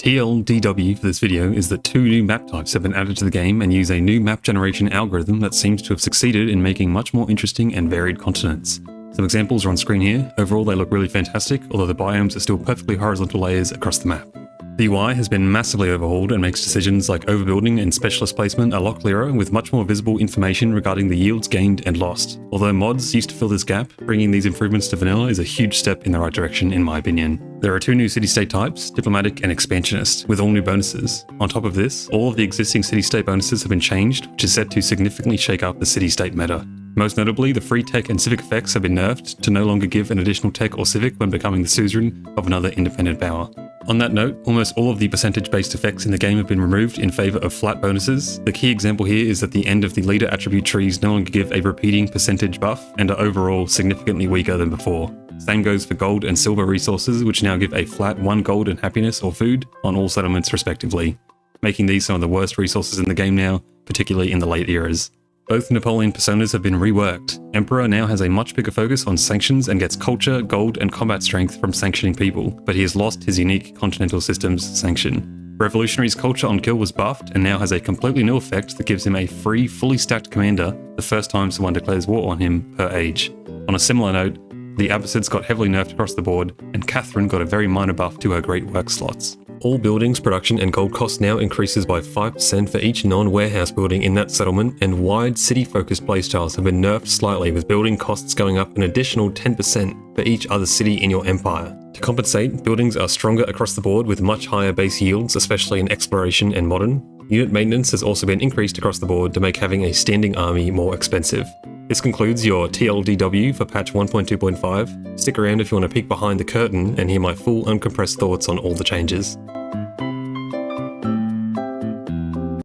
TLDW for this video is that 2 new map types have been added to the game and use a new map generation algorithm that seems to have succeeded in making much more interesting and varied continents. Some examples are on screen here. Overall they look really fantastic, although the biomes are still perfectly horizontal layers across the map. The UI has been massively overhauled and makes decisions like overbuilding and specialist placement a lot clearer, with much more visible information regarding the yields gained and lost. Although mods used to fill this gap, bringing these improvements to vanilla is a huge step in the right direction in my opinion. There are 2 new city-state types, Diplomatic and Expansionist, with all new bonuses. On top of this, all of the existing city-state bonuses have been changed, which is set to significantly shake up the city-state meta. Most notably, the free tech and civic effects have been nerfed to no longer give an additional tech or civic when becoming the suzerain of another independent power. On that note, almost all of the percentage-based effects in the game have been removed in favour of flat bonuses. The key example here is that the end of the leader attribute trees no longer give a repeating percentage buff and are overall significantly weaker than before. Same goes for gold and silver resources, which now give a flat 1 gold and happiness or food on all settlements respectively, making these some of the worst resources in the game now, particularly in the late eras. Both Napoleon personas have been reworked. Emperor now has a much bigger focus on sanctions and gets culture, gold, and combat strength from sanctioning people, but he has lost his unique Continental Systems sanction. Revolutionary's culture on kill was buffed and now has a completely new effect that gives him a free, fully stacked commander the first time someone declares war on him per age. On a similar note, the Abbasids got heavily nerfed across the board, and Catherine got a very minor buff to her great work slots. All buildings, production, and gold cost now increases by 5% for each non-warehouse building in that settlement, and wide city-focused playstyles have been nerfed slightly, with building costs going up an additional 10% for each other city in your empire. To compensate, buildings are stronger across the board with much higher base yields, especially in exploration and modern. Unit maintenance has also been increased across the board to make having a standing army more expensive. This concludes your TLDW for patch 1.2.5. Stick around if you want to peek behind the curtain and hear my full uncompressed thoughts on all the changes.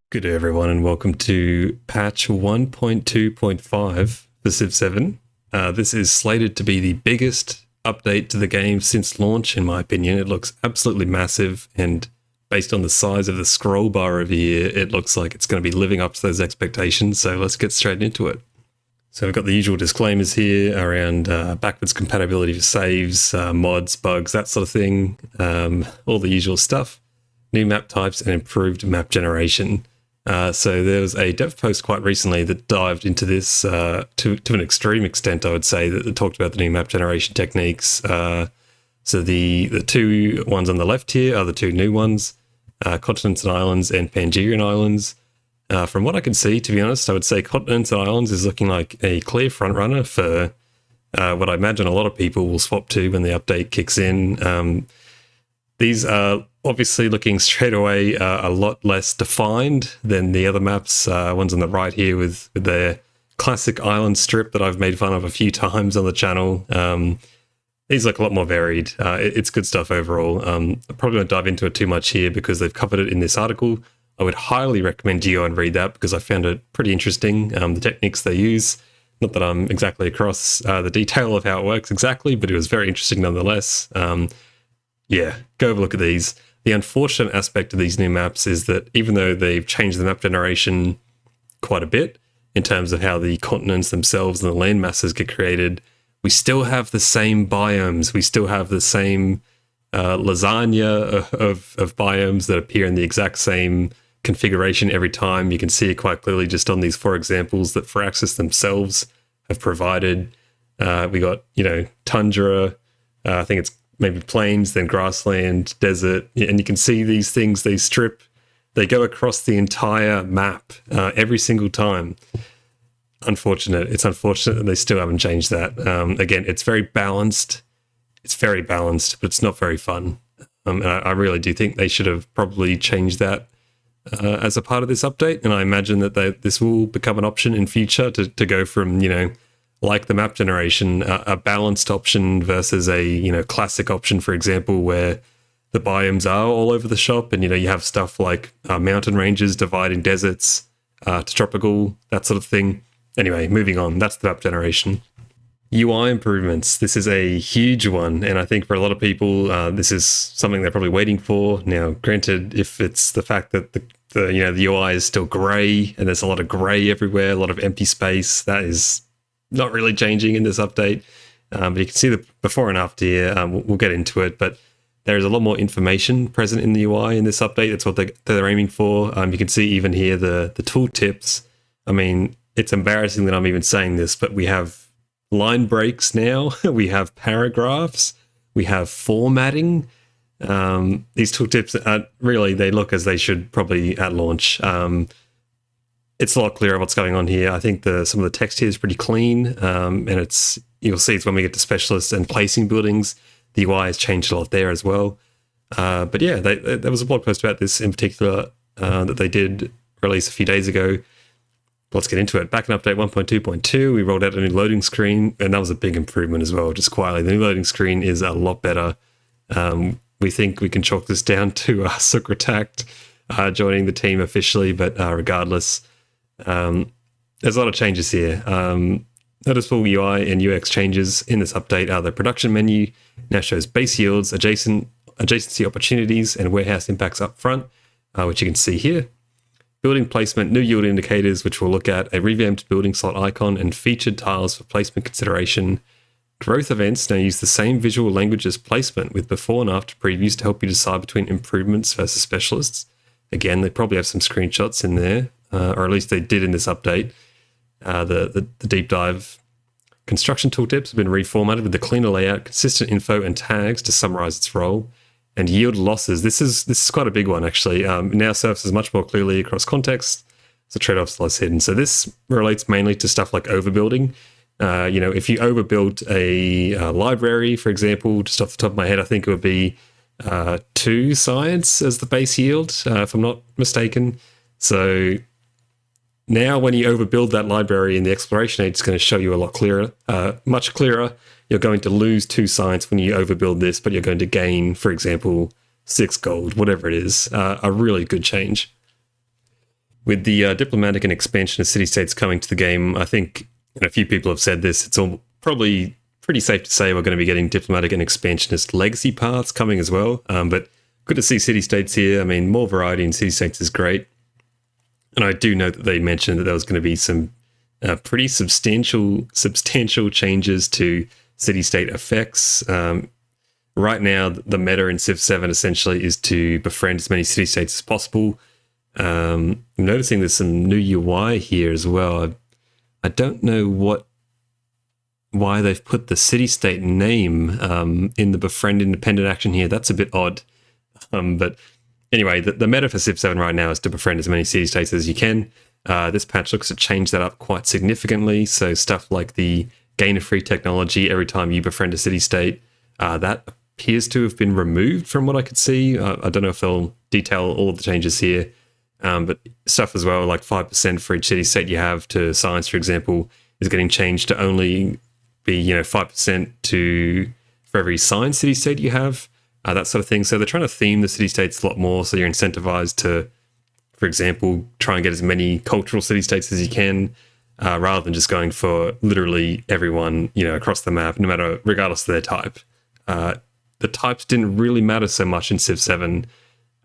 Good day everyone, and welcome to patch 1.2.5 for Civ 7. This is slated to be the biggest update to the game since launch, in my opinion. It looks absolutely massive, and based on the size of the scroll bar over here, it looks like it's going to be living up to those expectations, so let's get straight into it. So we've got the usual disclaimers here around backwards compatibility for saves, mods, bugs, that sort of thing, all the usual stuff, new map types and improved map generation. So there was a dev post quite recently that dived into this to an extreme extent, I would say, that talked about the new map generation techniques. So the 2 ones on the left here are the 2 new ones, Continents and Islands and Pangerian Islands. From what I can see, to be honest, I would say Continents and Islands is looking like a clear frontrunner for what I imagine a lot of people will swap to when the update kicks in. These are obviously looking straight away a lot less defined than the other maps, ones on the right here with their classic island strip that I've made fun of a few times on the channel. These look a lot more varied. It's good stuff overall. I probably won't dive into it too much here because they've covered it in this article. I would highly recommend you go and read that because I found it pretty interesting, the techniques they use. Not that I'm exactly across the detail of how it works exactly, but it was very interesting nonetheless. Yeah, go have a look at these. The unfortunate aspect of these new maps is that even though they've changed the map generation quite a bit in terms of how the continents themselves and the land masses get created, we still have the same biomes. We still have the same lasagna of biomes that appear in the exact same configuration every time. You can see it quite clearly just on these 4 examples that Firaxis themselves have provided. We got, tundra, I think it's maybe plains, then grassland, desert, and you can see these things, they go across the entire map every single time. It's unfortunate that they still haven't changed that. Again, it's very balanced, but it's not very fun. And I really do think they should have probably changed that as a part of this update, and I imagine that this will become an option in future to go from, like the map generation, a balanced option versus a, classic option, for example, where the biomes are all over the shop and, you have stuff like mountain ranges dividing deserts to tropical, that sort of thing. Anyway, moving on, that's the map generation. UI improvements. This is a huge one, and I think for a lot of people, this is something they're probably waiting for. Now, granted, if it's the fact that the UI is still grey and there's a lot of grey everywhere, a lot of empty space, that is not really changing in this update. But you can see the before and after here. We'll get into it, but there is a lot more information present in the UI in this update. That's what they're aiming for. You can see even here the tooltips. I mean, it's embarrassing that I'm even saying this, but we have line breaks now. We have paragraphs. We have formatting. These tooltips really, they look as they should probably at launch. It's a lot clearer what's going on here. I think some of the text here is pretty clean, and you'll see it's when we get to specialists and placing buildings, the UI has changed a lot there as well. But yeah, there was a blog post about this in particular that they did release a few days ago. Let's get into it. Back in update 1.2.2, we rolled out a new loading screen, and that was a big improvement as well, just quietly. The new loading screen is a lot better. We think we can chalk this down to Sukratact joining the team officially, but regardless, there's a lot of changes here. Noticeable UI and UX changes in this update are the production menu now shows base yields, adjacency opportunities, and warehouse impacts up front, which you can see here. Building placement, new yield indicators, which we'll look at, a revamped building slot icon, and featured tiles for placement consideration. Growth events now use the same visual language as placement with before and after previews to help you decide between improvements versus specialists. Again, they probably have some screenshots in there, or at least they did in this update. The deep dive construction tooltips have been reformatted with the cleaner layout, consistent info, and tags to summarize its role. And yield losses. This is quite a big one, actually. Now surfaces much more clearly across context. So trade-offs less hidden. So this relates mainly to stuff like overbuilding. If you overbuild a library, for example, just off the top of my head, I think it would be 2 science as the base yield, if I'm not mistaken. So now when you overbuild that library in the exploration age, it's going to show you a lot clearer, much clearer. You're going to lose 2 science when you overbuild this, but you're going to gain, for example, 6 gold, whatever it is. A really good change. With the diplomatic and expansion of city-states coming to the game, I think, and a few people have said this, it's all probably pretty safe to say we're going to be getting diplomatic and expansionist legacy paths coming as well. But good to see city-states here. I mean, more variety in city-states is great. And I do know that they mentioned that there was going to be some pretty substantial changes to city-state effects. Right now, the meta in Civ 7 essentially is to befriend as many city-states as possible. I'm noticing there's some new UI here as well. I don't know why they've put the city-state name in the befriend independent action here. That's a bit odd. But anyway, the meta for Civ 7 right now is to befriend as many city-states as you can. This patch looks to change that up quite significantly. So stuff like the gain of free technology every time you befriend a city-state, that appears to have been removed from what I could see. I don't know if they'll detail all of the changes here, but stuff as well, like 5% for each city-state you have to science, for example, is getting changed to only be 5% for every science city-state you have, that sort of thing. So they're trying to theme the city-states a lot more, so you're incentivized to, for example, try and get as many cultural city-states as you can, rather than just going for literally everyone, across the map, regardless of their type. The types didn't really matter so much in Civ 7,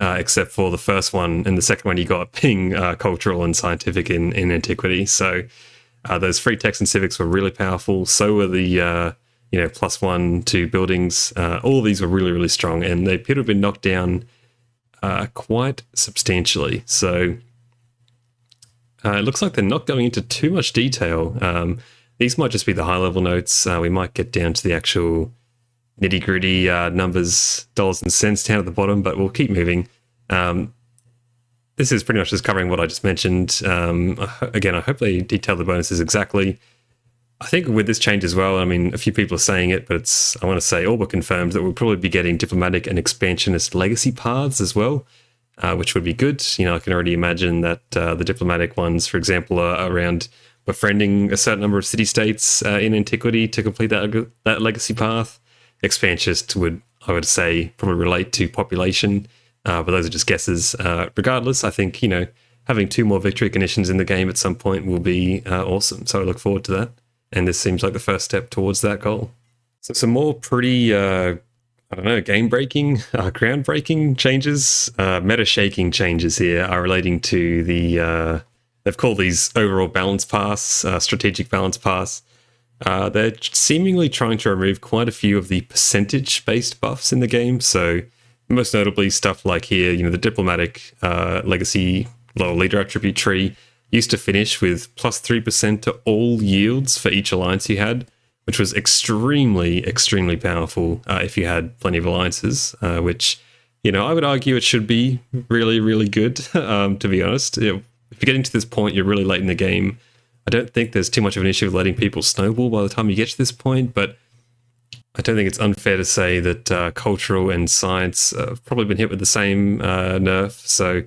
except for the first one, and the second one you got being cultural and scientific in antiquity. So those free text and civics were really powerful. So were the +1 to buildings. All of these were really, really strong, and they appear to have been knocked down quite substantially. So it looks like they're not going into too much detail. These might just be the high-level notes. We might get down to the actual nitty-gritty numbers, dollars and cents down at the bottom, but we'll keep moving. This is pretty much just covering what I just mentioned. Again, I hope they detail the bonuses exactly. I think with this change as well, I mean, a few people are saying it, but I want to say all but confirmed that we'll probably be getting diplomatic and expansionist legacy paths as well, which would be good. I can already imagine that the diplomatic ones, for example, are around befriending a certain number of city-states in antiquity to complete that legacy path. Expansionist would, I would say, probably relate to population, but those are just guesses. Regardless, I think, having 2 more victory conditions in the game at some point will be awesome. So I look forward to that. And this seems like the first step towards that goal. So some more pretty, game-breaking, ground-breaking changes, meta-shaking changes here are relating to the, they've called these overall balance pass, strategic balance pass. They're seemingly trying to remove quite a few of the percentage-based buffs in the game. So most notably stuff like here, the diplomatic legacy leader attribute tree used to finish with plus 3% to all yields for each alliance you had, which was extremely, extremely powerful if you had plenty of alliances, which, I would argue it should be really, really good, to be honest. If you're getting to this point, you're really late in the game. I don't think there's too much of an issue with letting people snowball by the time you get to this point, but I don't think it's unfair to say that cultural and science have probably been hit with the same nerf. So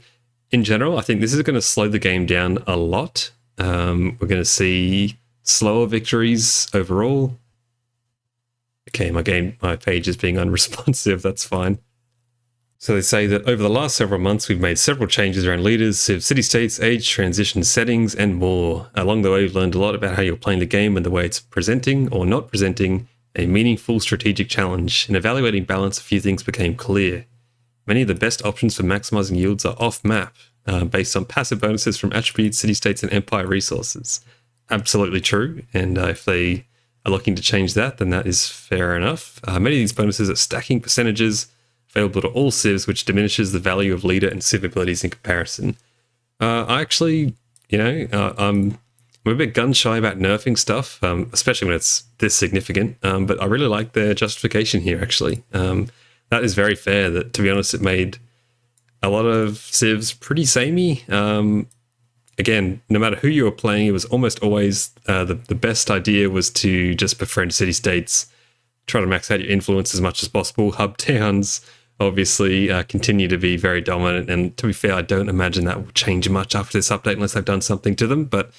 in general, I think this is going to slow the game down a lot. We're going to see slower victories overall. Okay, my page is being unresponsive. That's fine. So they say that over the last several months, we've made several changes around leaders, city-states, age, transition settings, and more. Along the way, we've learned a lot about how you're playing the game and the way it's presenting or not presenting a meaningful strategic challenge. In evaluating balance, a few things became clear. Many of the best options for maximizing yields are off-map, based on passive bonuses from attributes, city-states, and empire resources. Absolutely true, and if they are looking to change that, then that is fair enough. Many of these bonuses are stacking percentages available to all civs, which diminishes the value of leader and civ abilities in comparison. I actually, I'm a bit gun-shy about nerfing stuff, especially when it's this significant, but I really like their justification here, actually. That is very fair. That, to be honest, it made a lot of civs pretty samey. Again, no matter who you were playing, it was almost always the best idea was to just befriend city-states, try to max out your influence as much as possible. Hub towns obviously continue to be very dominant, and to be fair, I don't imagine that will change much after this update unless they've done something to them, but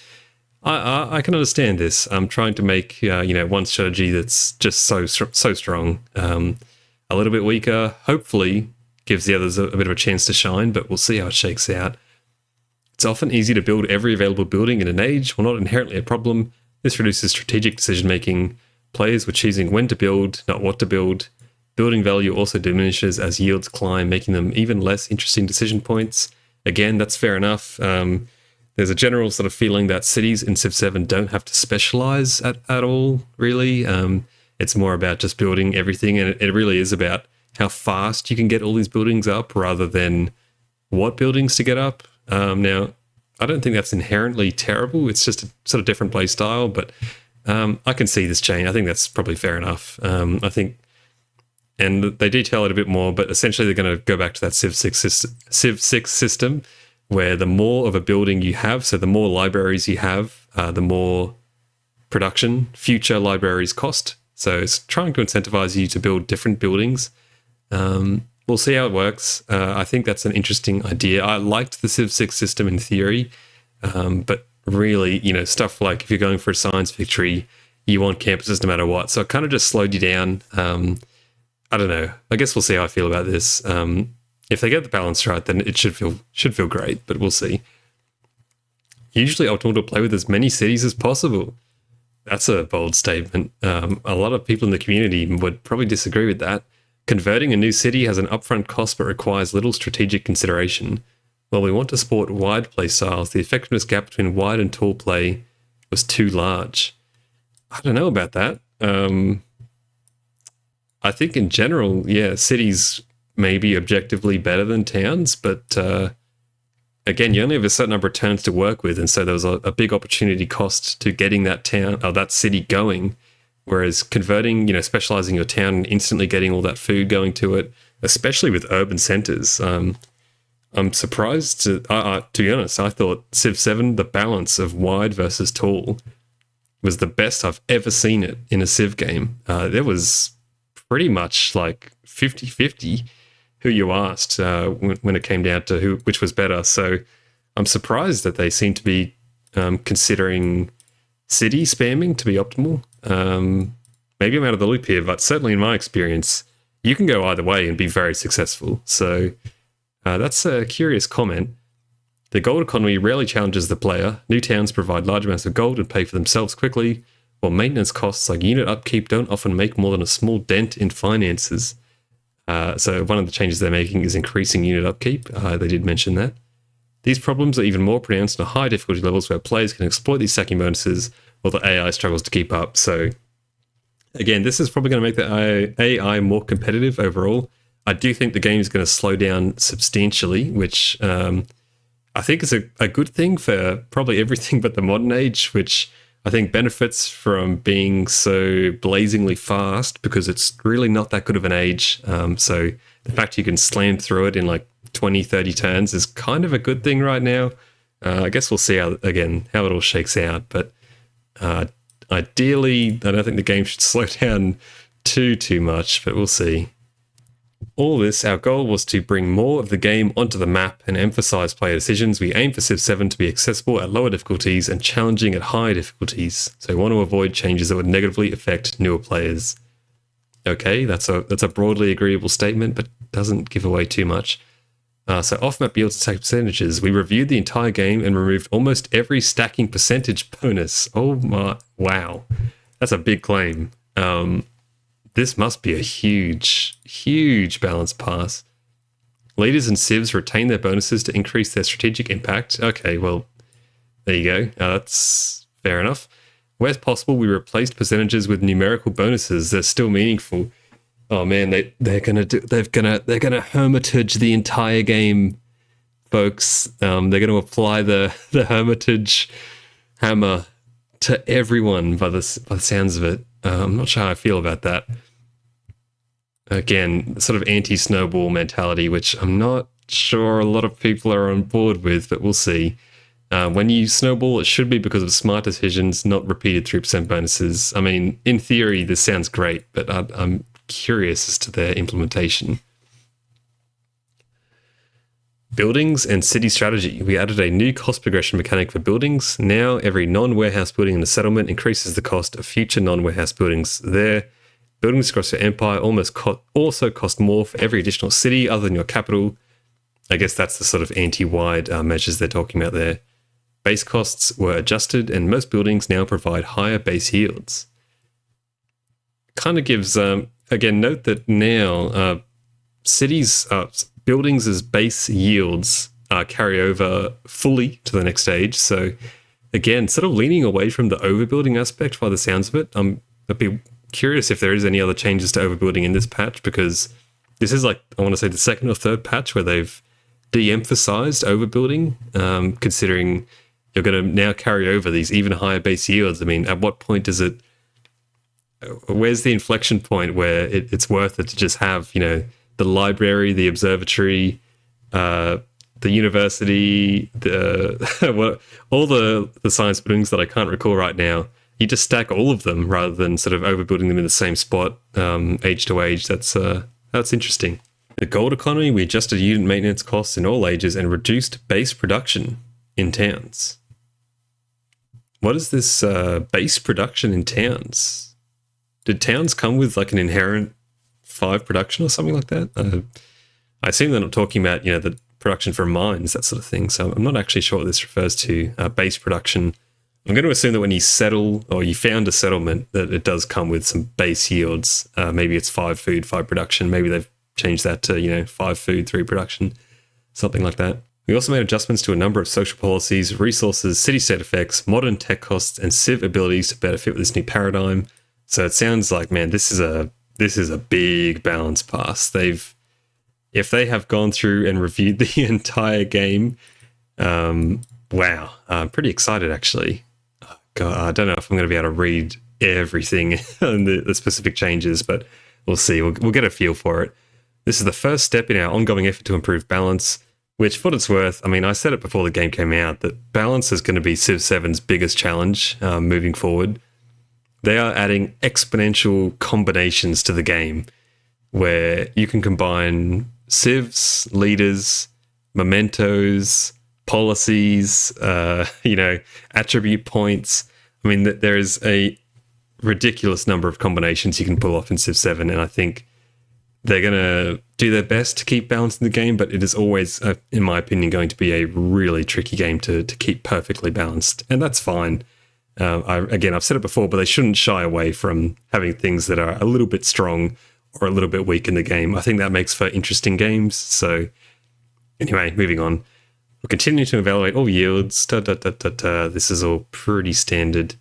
I can understand this. I'm trying to make one strategy that's just so strong, a little bit weaker, hopefully gives the others a bit of a chance to shine, but we'll see how it shakes out. It's often easy to build every available building in an age, while not inherently a problem. This reduces strategic decision-making. Players were choosing when to build, not what to build. Building value also diminishes as yields climb, making them even less interesting decision points. Again, that's fair enough. There's a general sort of feeling that cities in Civ 7 don't have to specialize at all, really. It's more about just building everything, and it really is about how fast you can get all these buildings up rather than what buildings to get up. Now, I don't think that's inherently terrible. It's just a sort of different play style, but I can see this change. I think that's probably fair enough. I think, and they detail it a bit more, but essentially they're going to go back to that Civ 6 system, where the more of a building you have, so the more libraries you have, the more production future libraries cost. So it's trying to incentivize you to build different buildings. We'll see how it works. I think that's an interesting idea. I liked the Civ 6 system in theory, but really, stuff like if you're going for a science victory, you want campuses no matter what. So it kind of just slowed you down. I don't know. I guess we'll see how I feel about this. If they get the balance right, then it should feel great, but we'll see. Usually optimal to play with as many cities as possible. That's a bold statement. A lot of people in the community would probably disagree with that. Converting a new city has an upfront cost but requires little strategic consideration. While we want to support wide play styles, the effectiveness gap between wide and tall play was too large. I don't know about that. I think in general, cities may be objectively better than towns, but again, you only have a certain number of turns to work with, and so there was a big opportunity cost to getting that town or that city going. Whereas converting, specializing your town and instantly getting all that food going to it, especially with urban centers, I'm surprised. To be honest, I thought Civ 7, the balance of wide versus tall, was the best I've ever seen it in a Civ game. There was pretty much like 50-50 who you asked when it came down to which was better. So I'm surprised that they seem to be considering city spamming to be optimal. Maybe I'm out of the loop here, but certainly in my experience, you can go either way and be very successful. So that's a curious comment. The gold economy rarely challenges the player. New towns provide large amounts of gold and pay for themselves quickly, while maintenance costs like unit upkeep don't often make more than a small dent in finances. So one of the changes they're making is increasing unit upkeep. They did mention that. These problems are even more pronounced on high difficulty levels where players can exploit these stacking bonuses while the AI struggles to keep up. So again, this is probably going to make the AI more competitive overall. I do think the game is going to slow down substantially, which I think is a good thing for probably everything but the modern age, which I think benefits from being so blazingly fast because it's really not that good of an age. So the fact you can slam through it in like 20, 30 turns is kind of a good thing right now. I guess we'll see how it all shakes out. But ideally, I don't think the game should slow down too much, but we'll see. All this, our goal was to bring more of the game onto the map and emphasize player decisions. We aim for Civ 7 to be accessible at lower difficulties and challenging at high difficulties. So we want to avoid changes that would negatively affect newer players. Okay, that's a broadly agreeable statement, but doesn't give away too much. So off-map yields attack percentages. We reviewed the entire game and removed almost every stacking percentage bonus. Oh my, wow. That's a big claim. This must be a huge balance pass. Leaders and civs retain their bonuses to increase their strategic impact. Okay, well, there you go. That's fair enough. Where's possible, we replaced percentages with numerical bonuses. They're still meaningful. Oh man, they're gonna hermitage the entire game, folks. They're gonna apply the hermitage hammer to everyone by the sounds of it. I'm not sure how I feel about that. Again, sort of anti-snowball mentality, which I'm not sure a lot of people are on board with, but we'll see. When you snowball, it should be because of smart decisions, not repeated 3% bonuses. I mean, in theory, this sounds great, but I'm curious as to their implementation. Buildings and city strategy. We added a new cost progression mechanic for buildings. Now, every non-warehouse building in the settlement increases the cost of future non-warehouse buildings there. Buildings across your empire also cost more for every additional city other than your capital. I guess that's the sort of anti-wide measures they're talking about there. Base costs were adjusted, and most buildings now provide higher base yields. Kind of gives, again, note that now buildings as base yields carry over fully to the next stage. So again, sort of leaning away from the overbuilding aspect by the sounds of it. I'd be curious if there is any other changes to overbuilding in this patch, because this is like, I want to say the second or third patch where they've de-emphasized overbuilding, considering you're going to now carry over these even higher base yields. I mean, at what point does it, where's the inflection point where it's worth it to just have, the library, the observatory, the university, all the science buildings that I can't recall right now? You just stack all of them rather than sort of overbuilding them in the same spot, age to age. That's interesting. The gold economy, we adjusted unit maintenance costs in all ages and reduced base production in towns. What is this base production in towns? Did towns come with like an inherent 5 production or something like that? I assume they're not talking about, the production from mines, that sort of thing. So I'm not actually sure what this refers to, base production. I'm going to assume that when you settle or you found a settlement, that it does come with some base yields. Maybe it's 5 food, 5 production. Maybe they've changed that to, 5 food, 3 production, something like that. We also made adjustments to a number of social policies, resources, city-state effects, modern tech costs, and civ abilities to better fit with this new paradigm. So it sounds like, man, this is a big balance pass. If they have gone through and reviewed the entire game, wow, I'm pretty excited actually. God, I don't know if I'm going to be able to read everything and the specific changes, but we'll see. We'll get a feel for it. This is the first step in our ongoing effort to improve balance, which, for what it's worth, I mean, I said it before the game came out, that balance is going to be Civ 7's biggest challenge moving forward. They are adding exponential combinations to the game where you can combine civs, leaders, mementos, policies, attribute points. I mean, there is a ridiculous number of combinations you can pull off in Civ 7, and I think they're going to do their best to keep balancing the game, but it is always, in my opinion, going to be a really tricky game to keep perfectly balanced, and that's fine. I've said it before, but they shouldn't shy away from having things that are a little bit strong or a little bit weak in the game. I think that makes for interesting games. So anyway, moving on. We'll continue to evaluate all yields. This is all pretty standard.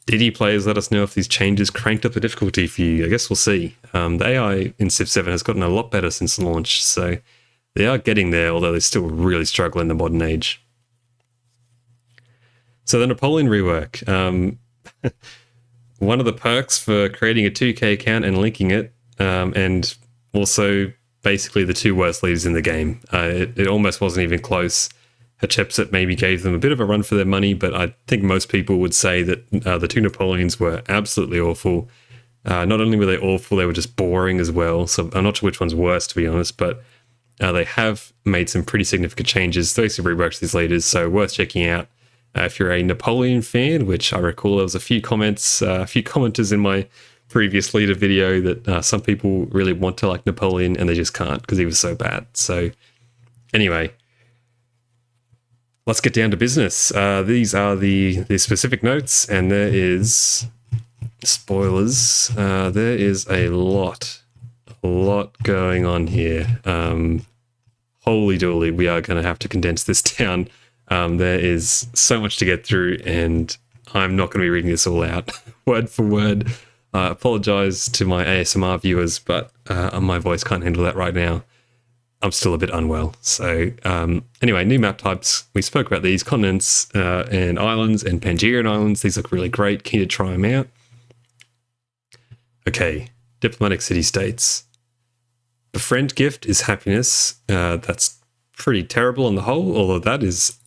DD players, let us know if these changes cranked up the difficulty for you. I guess we'll see. The AI in Civ 7 has gotten a lot better since launch, so they are getting there, although they still really struggle in the modern age. So the Napoleon rework. One of the perks for creating a 2K account and linking it, and also basically the two worst leaders in the game. It almost wasn't even close. Hatshepsut maybe gave them a bit of a run for their money, but I think most people would say that the two Napoleons were absolutely awful. Not only were they awful, they were just boring as well. So I'm not sure which one's worse, to be honest, but they have made some pretty significant changes. They basically reworked these leaders, so worth checking out. If you're a Napoleon fan, which I recall there was a few commenters in my previous leader video that some people really want to like Napoleon and they just can't because he was so bad. So anyway, let's get down to business. These are the specific notes, and there is spoilers. There is a lot going on here. Holy dooly, we are going to have to condense this down. There is so much to get through, and I'm not going to be reading this all out word for word. I apologize to my ASMR viewers, but my voice can't handle that right now. I'm still a bit unwell. So anyway, new map types. We spoke about these continents and islands and Pangerian Islands. These look really great. Keen to try them out. Okay, diplomatic city-states. Befriend gift is happiness. That's pretty terrible on the whole, although that is...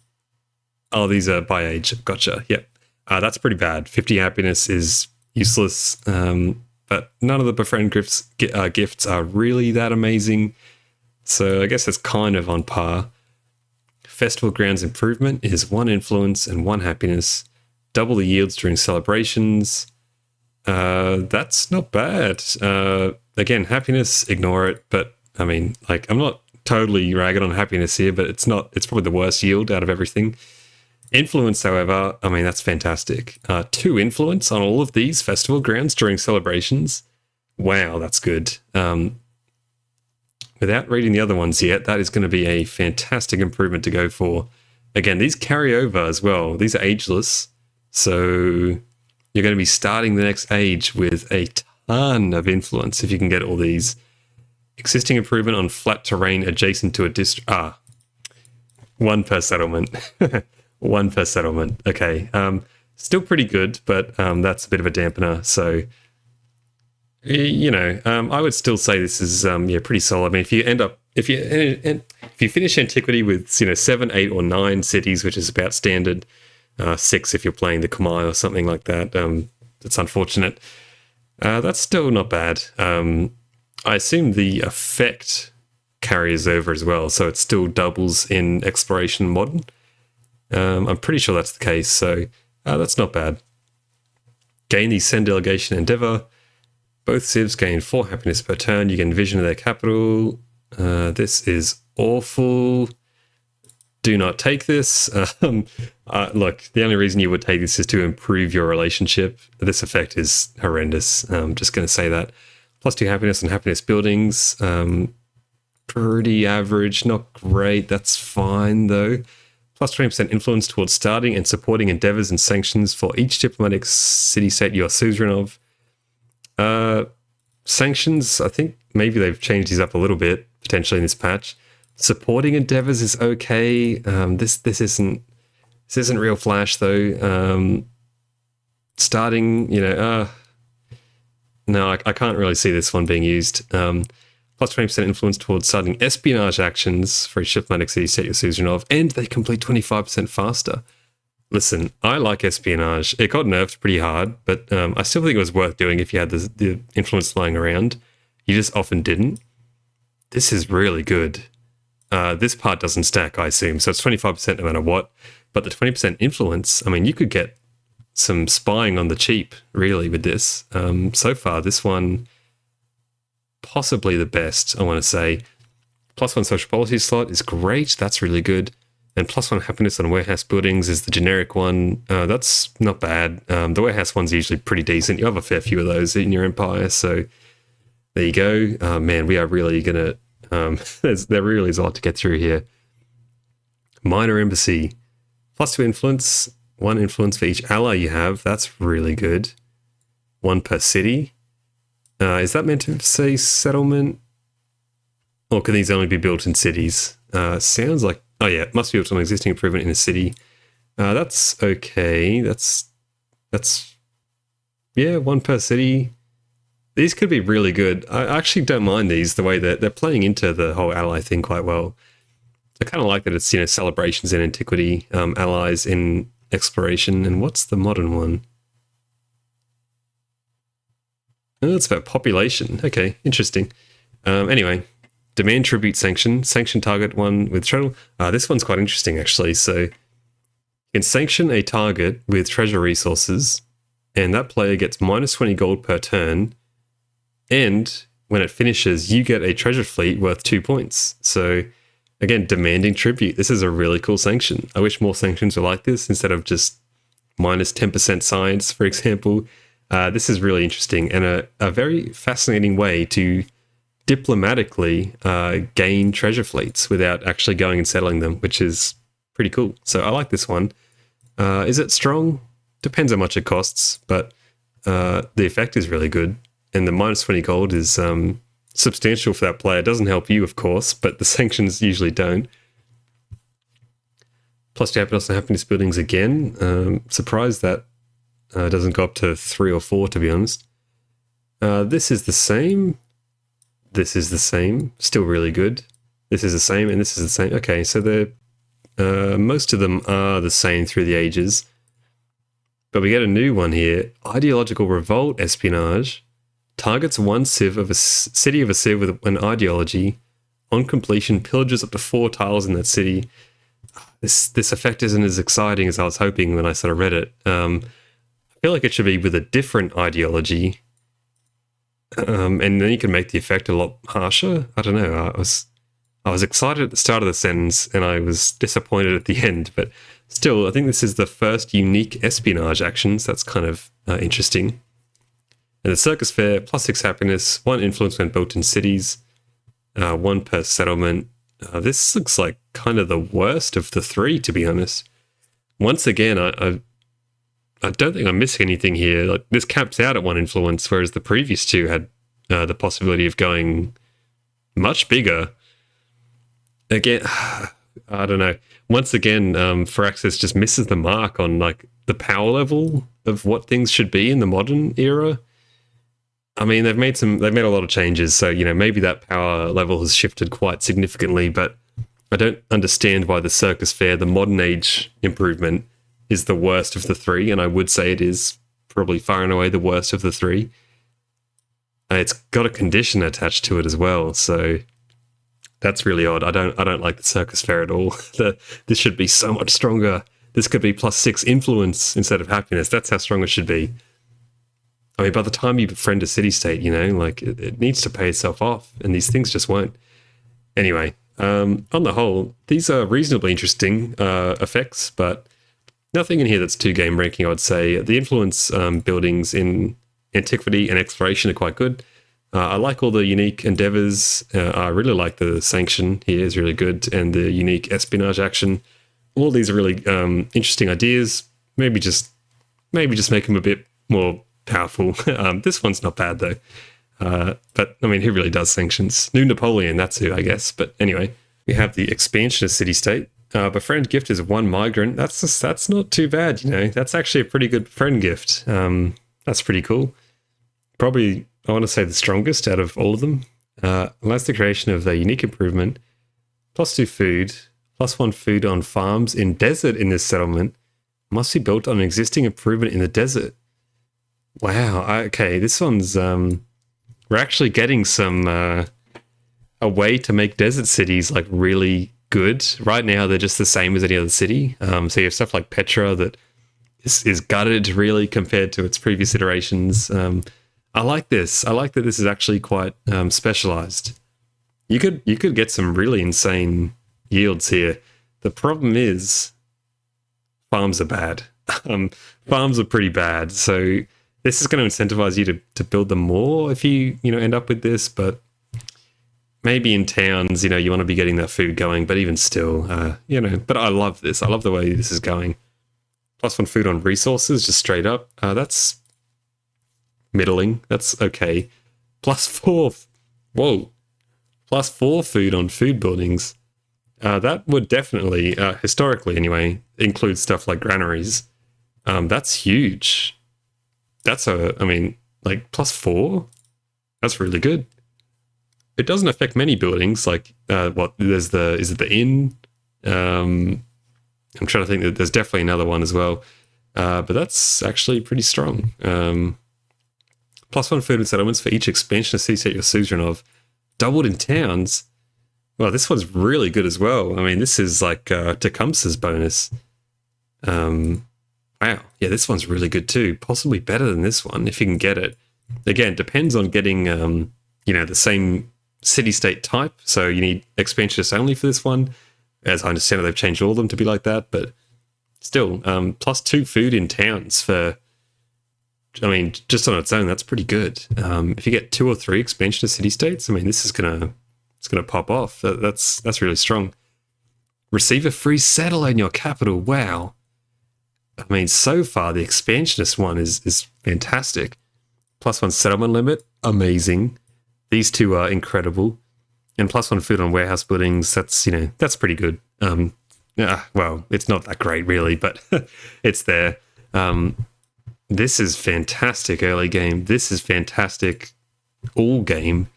Oh, these are by age. Gotcha. Yep. That's pretty bad. 50 happiness is useless, but none of the befriend gifts are really that amazing. So I guess it's kind of on par. Festival grounds improvement is 1 influence and 1 happiness. Double the yields during celebrations. That's not bad. Again, happiness, ignore it. But I mean, like, I'm not totally ragging on happiness here, but it's probably the worst yield out of everything. Influence, however, I mean, that's fantastic. 2 influence on all of these festival grounds during celebrations. Wow, that's good. Without reading the other ones yet, that is going to be a fantastic improvement to go for. Again, these carry over as well. These are ageless, so you're going to be starting the next age with a ton of influence if you can get all these. Existing improvement on flat terrain adjacent to a district. 1 per settlement. 1 per settlement. Okay. Still pretty good, but that's a bit of a dampener. So, I would still say this is pretty solid. I mean, if you finish Antiquity with 7, 8, or 9 cities, which is about standard, 6 if you're playing the Khmer or something like that. It's unfortunate. That's still not bad. I assume the effect carries over as well, so it still doubles in exploration modern. I'm pretty sure that's the case, so that's not bad. Gain the Send Delegation Endeavor. Both civs gain 4 happiness per turn. You can vision their capital. This is awful. Do not take this. Look, the only reason you would take this is to improve your relationship. This effect is horrendous. I'm just going to say that. +2 happiness and happiness buildings. Pretty average, not great. That's fine, though. +20% influence towards starting and supporting endeavors and sanctions for each diplomatic city-state you are suzerain of. Sanctions, I think maybe they've changed these up a little bit, potentially in this patch. Supporting endeavors is okay. This isn't real flash, though. Starting, no, I can't really see this one being used. +20% influence towards starting espionage actions for each diplomatic city-state you're suzerain of, and they complete 25% faster. Listen, I like espionage. It got nerfed pretty hard, but I still think it was worth doing if you had the influence lying around. You just often didn't. This is really good. This part doesn't stack, I assume, so it's 25% no matter what. But the 20% influence, I mean, you could get some spying on the cheap, really, with this. So far, this one... possibly the best, I want to say. +1 social policy slot is great. That's really good. And +1 happiness on warehouse buildings is the generic one. That's not bad. The warehouse one's usually pretty decent. You have a fair few of those in your empire. So there you go. Man, we are really going to... there really is a lot to get through here. Minor embassy. +2 influence. 1 influence for each ally you have. That's really good. 1 per city. Is that meant to say settlement? Or can these only be built in cities? Sounds like... Oh yeah, it must be built on an existing improvement in a city. That's okay. That's... Yeah, 1 per city. These could be really good. I actually don't mind these, the way that they're playing into the whole ally thing quite well. I kind of like that it's, celebrations in antiquity, allies in exploration. And what's the modern one? Oh, that's about population. Okay, interesting. Anyway, demand tribute sanction target 1 with treasure. This one's quite interesting, actually. So you can sanction a target with treasure resources, and that player gets minus 20 gold per turn. And when it finishes, you get a treasure fleet worth 2 points. So again, demanding tribute. This is a really cool sanction. I wish more sanctions were like this instead of just minus 10% science, for example. This is really interesting and a very fascinating way to diplomatically gain treasure fleets without actually going and settling them, which is pretty cool. So I like this one. Is it strong? Depends how much it costs, but the effect is really good. And the minus 20 gold is substantial for that player. It doesn't help you, of course, but the sanctions usually don't. Plus happiness and happiness buildings again. Surprised that doesn't go up to 3 or 4, to be honest. This is the same. This is the same. Still really good. This is the same, and this is the same. Okay, so most of them are the same through the ages. But we get a new one here. Ideological Revolt Espionage. Targets 1 civ of a city of a civ with an ideology. On completion, pillages up to 4 tiles in that city. This effect isn't as exciting as I was hoping when I sort of read it. I feel like it should be with a different ideology. And then you can make the effect a lot harsher. I don't know. I was excited at the start of the sentence and I was disappointed at the end. But still, I think this is the first unique espionage actions. That's kind of interesting. And the Circus Fair, plus 6 happiness, 1 influence when built in cities, 1 per settlement. This looks like kind of the worst of the 3, to be honest. Once again, I don't think I'm missing anything here. Like, this caps out at 1 influence, whereas the previous 2 had the possibility of going much bigger. Again, I don't know. Once again, Firaxis just misses the mark on like the power level of what things should be in the modern era. I mean, they've made a lot of changes, so maybe that power level has shifted quite significantly. But I don't understand why the Circus Fair, the modern age improvement, is the worst of the 3, and I would say it is probably far and away the worst of the 3. It's got a condition attached to it as well, so that's really odd. I don't like the Circus Fair at all. This should be so much stronger. This could be plus 6 influence instead of happiness. That's how strong it should be. I mean, by the time you befriend a city-state, like it needs to pay itself off, and these things just won't. Anyway, on the whole, these are reasonably interesting effects, but nothing in here that's too game ranking, I would say. The influence buildings in antiquity and exploration are quite good. I like all the unique endeavors. I really like the sanction here is really good, and the unique espionage action. All these are really interesting ideas. Maybe just make them a bit more powerful. This one's not bad though. But I mean, who really does sanctions? New Napoleon, that's who, I guess. But anyway, we have the expansion of city-state. Befriend gift is 1 migrant. That's not too bad, That's actually a pretty good befriend gift. That's pretty cool. Probably, I want to say the strongest out of all of them. Allows the creation of a unique improvement. Plus 2 food. Plus 1 food on farms in desert in this settlement. Must be built on an existing improvement in the desert. Wow. Okay, this one's... we're actually getting some... a way to make desert cities, like, really good. Right now, they're just the same as any other city. So you have stuff like Petra that is gutted, really, compared to its previous iterations. I like this. I like that this is actually quite specialized. You could get some really insane yields here. The problem is farms are bad. Farms are pretty bad. So this is going to incentivize you to build them more if you end up with this. But maybe in towns, you want to be getting that food going. But even still, but I love this. I love the way this is going. +1 food on resources, just straight up. That's middling. That's okay. +4. Whoa. +4 food on food buildings. That would definitely, historically anyway, include stuff like granaries. That's huge. That's like +4? That's really good. It doesn't affect many buildings, like, is it the inn? I'm trying to think that there's definitely another one as well. But that's actually pretty strong. +1 food and settlements for each expansion of city state you're suzerain of. Doubled in towns. Well, this one's really good as well. I mean, this is like Tecumseh's bonus. Wow. Yeah, this one's really good too. Possibly better than this one if you can get it. Again, depends on getting, the same city-state type. So you need expansionists only for this one. As I understand it, they've changed all of them to be like that. But still, +2 food in towns for... I mean, just on its own, that's pretty good. If you get 2 or 3 expansionist city-states, I mean, this is gonna pop off. That's really strong. Receive a free settler in your capital. Wow. I mean, so far the expansionist one is fantastic. +1 settlement limit, amazing. These two are incredible. And +1 food on warehouse buildings, that's pretty good. Well, it's not that great really, but it's there. This is fantastic early game. This is fantastic all game.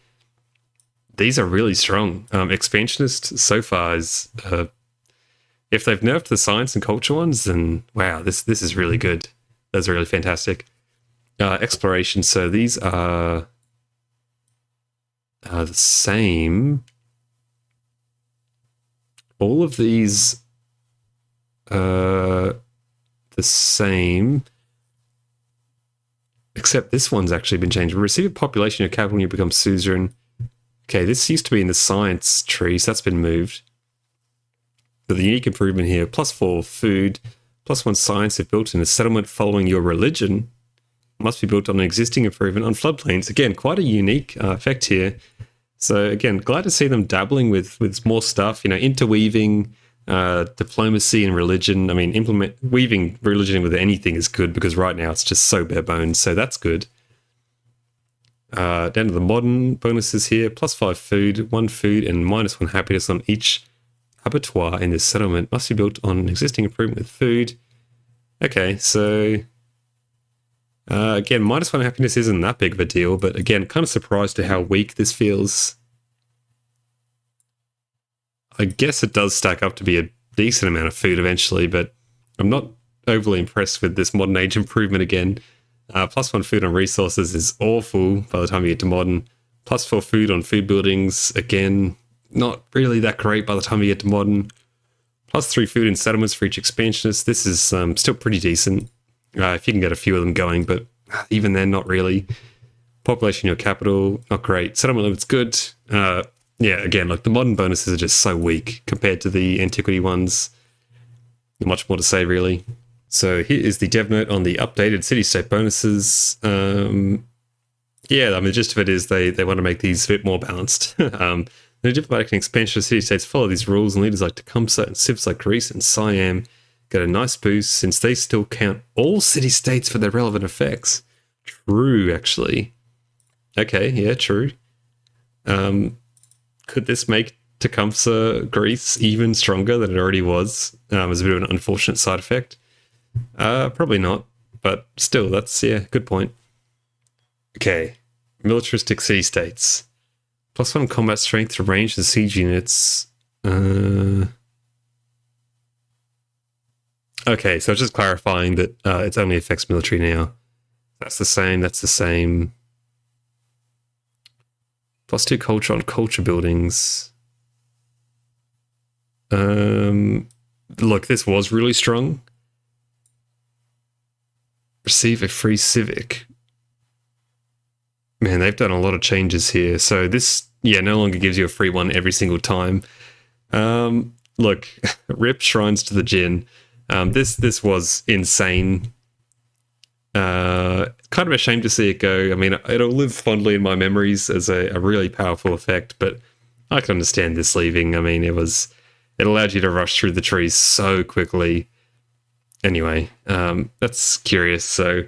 These are really strong. Expansionist so far is, if they've nerfed the science and culture ones, then wow, this is really good. Those are really fantastic. Exploration, so these are the same. All of these are the same, except this one's actually been changed. Receive a population in your capital when you become suzerain. Okay, this used to be in the science tree, so that's been moved. But the unique improvement here, +4 food, +1 science if built in a settlement following your religion. Must be built on an existing improvement on floodplains. Again, quite a unique effect here. So again, glad to see them dabbling with more stuff, interweaving diplomacy and religion. I mean, weaving religion with anything is good because right now it's just so bare bones. So that's good. Down to the modern bonuses here, +5 food, 1 food, and -1 happiness on each abattoir in this settlement. Must be built on an existing improvement with food. Okay, so again, -1 happiness isn't that big of a deal, but again, kind of surprised at how weak this feels. I guess it does stack up to be a decent amount of food eventually, but I'm not overly impressed with this modern age improvement again. +1 food on resources is awful by the time you get to modern. +4 food on food buildings, again, not really that great by the time you get to modern. +3 food in settlements for each expansionist. This is still pretty decent if you can get a few of them going, but even then, not really. Population in your capital, not great. Settlement limit's good. Yeah, again, like the modern bonuses are just so weak compared to the antiquity ones. Not much more to say, really. So here is the dev note on the updated city-state bonuses. Yeah, the gist of it is they want to make these a bit more balanced. The diplomatic and expansion of city-states follow these rules, and leaders like Tecumseh and Civs like Greece and Siam get a nice boost since they still count all city-states for their relevant effects. True, actually. Okay, yeah, true. Could this make Tecumseh, Greece even stronger than it already was? As a bit of an unfortunate side effect. Probably not, but still, that's, good point. Okay, militaristic city-states. +1 combat strength to range and siege units. Okay, so just clarifying that it only affects military now. That's the same. +2 culture on culture buildings. Look, this was really strong. Receive a free civic. Man, they've done a lot of changes here. So this, no longer gives you a free one every single time. Look, rip shrines to the gin. This was insane. Kind of a shame to see it go. I mean, it'll live fondly in my memories as a really powerful effect, but I can understand this leaving. I mean, it allowed you to rush through the trees so quickly. Anyway, that's curious. So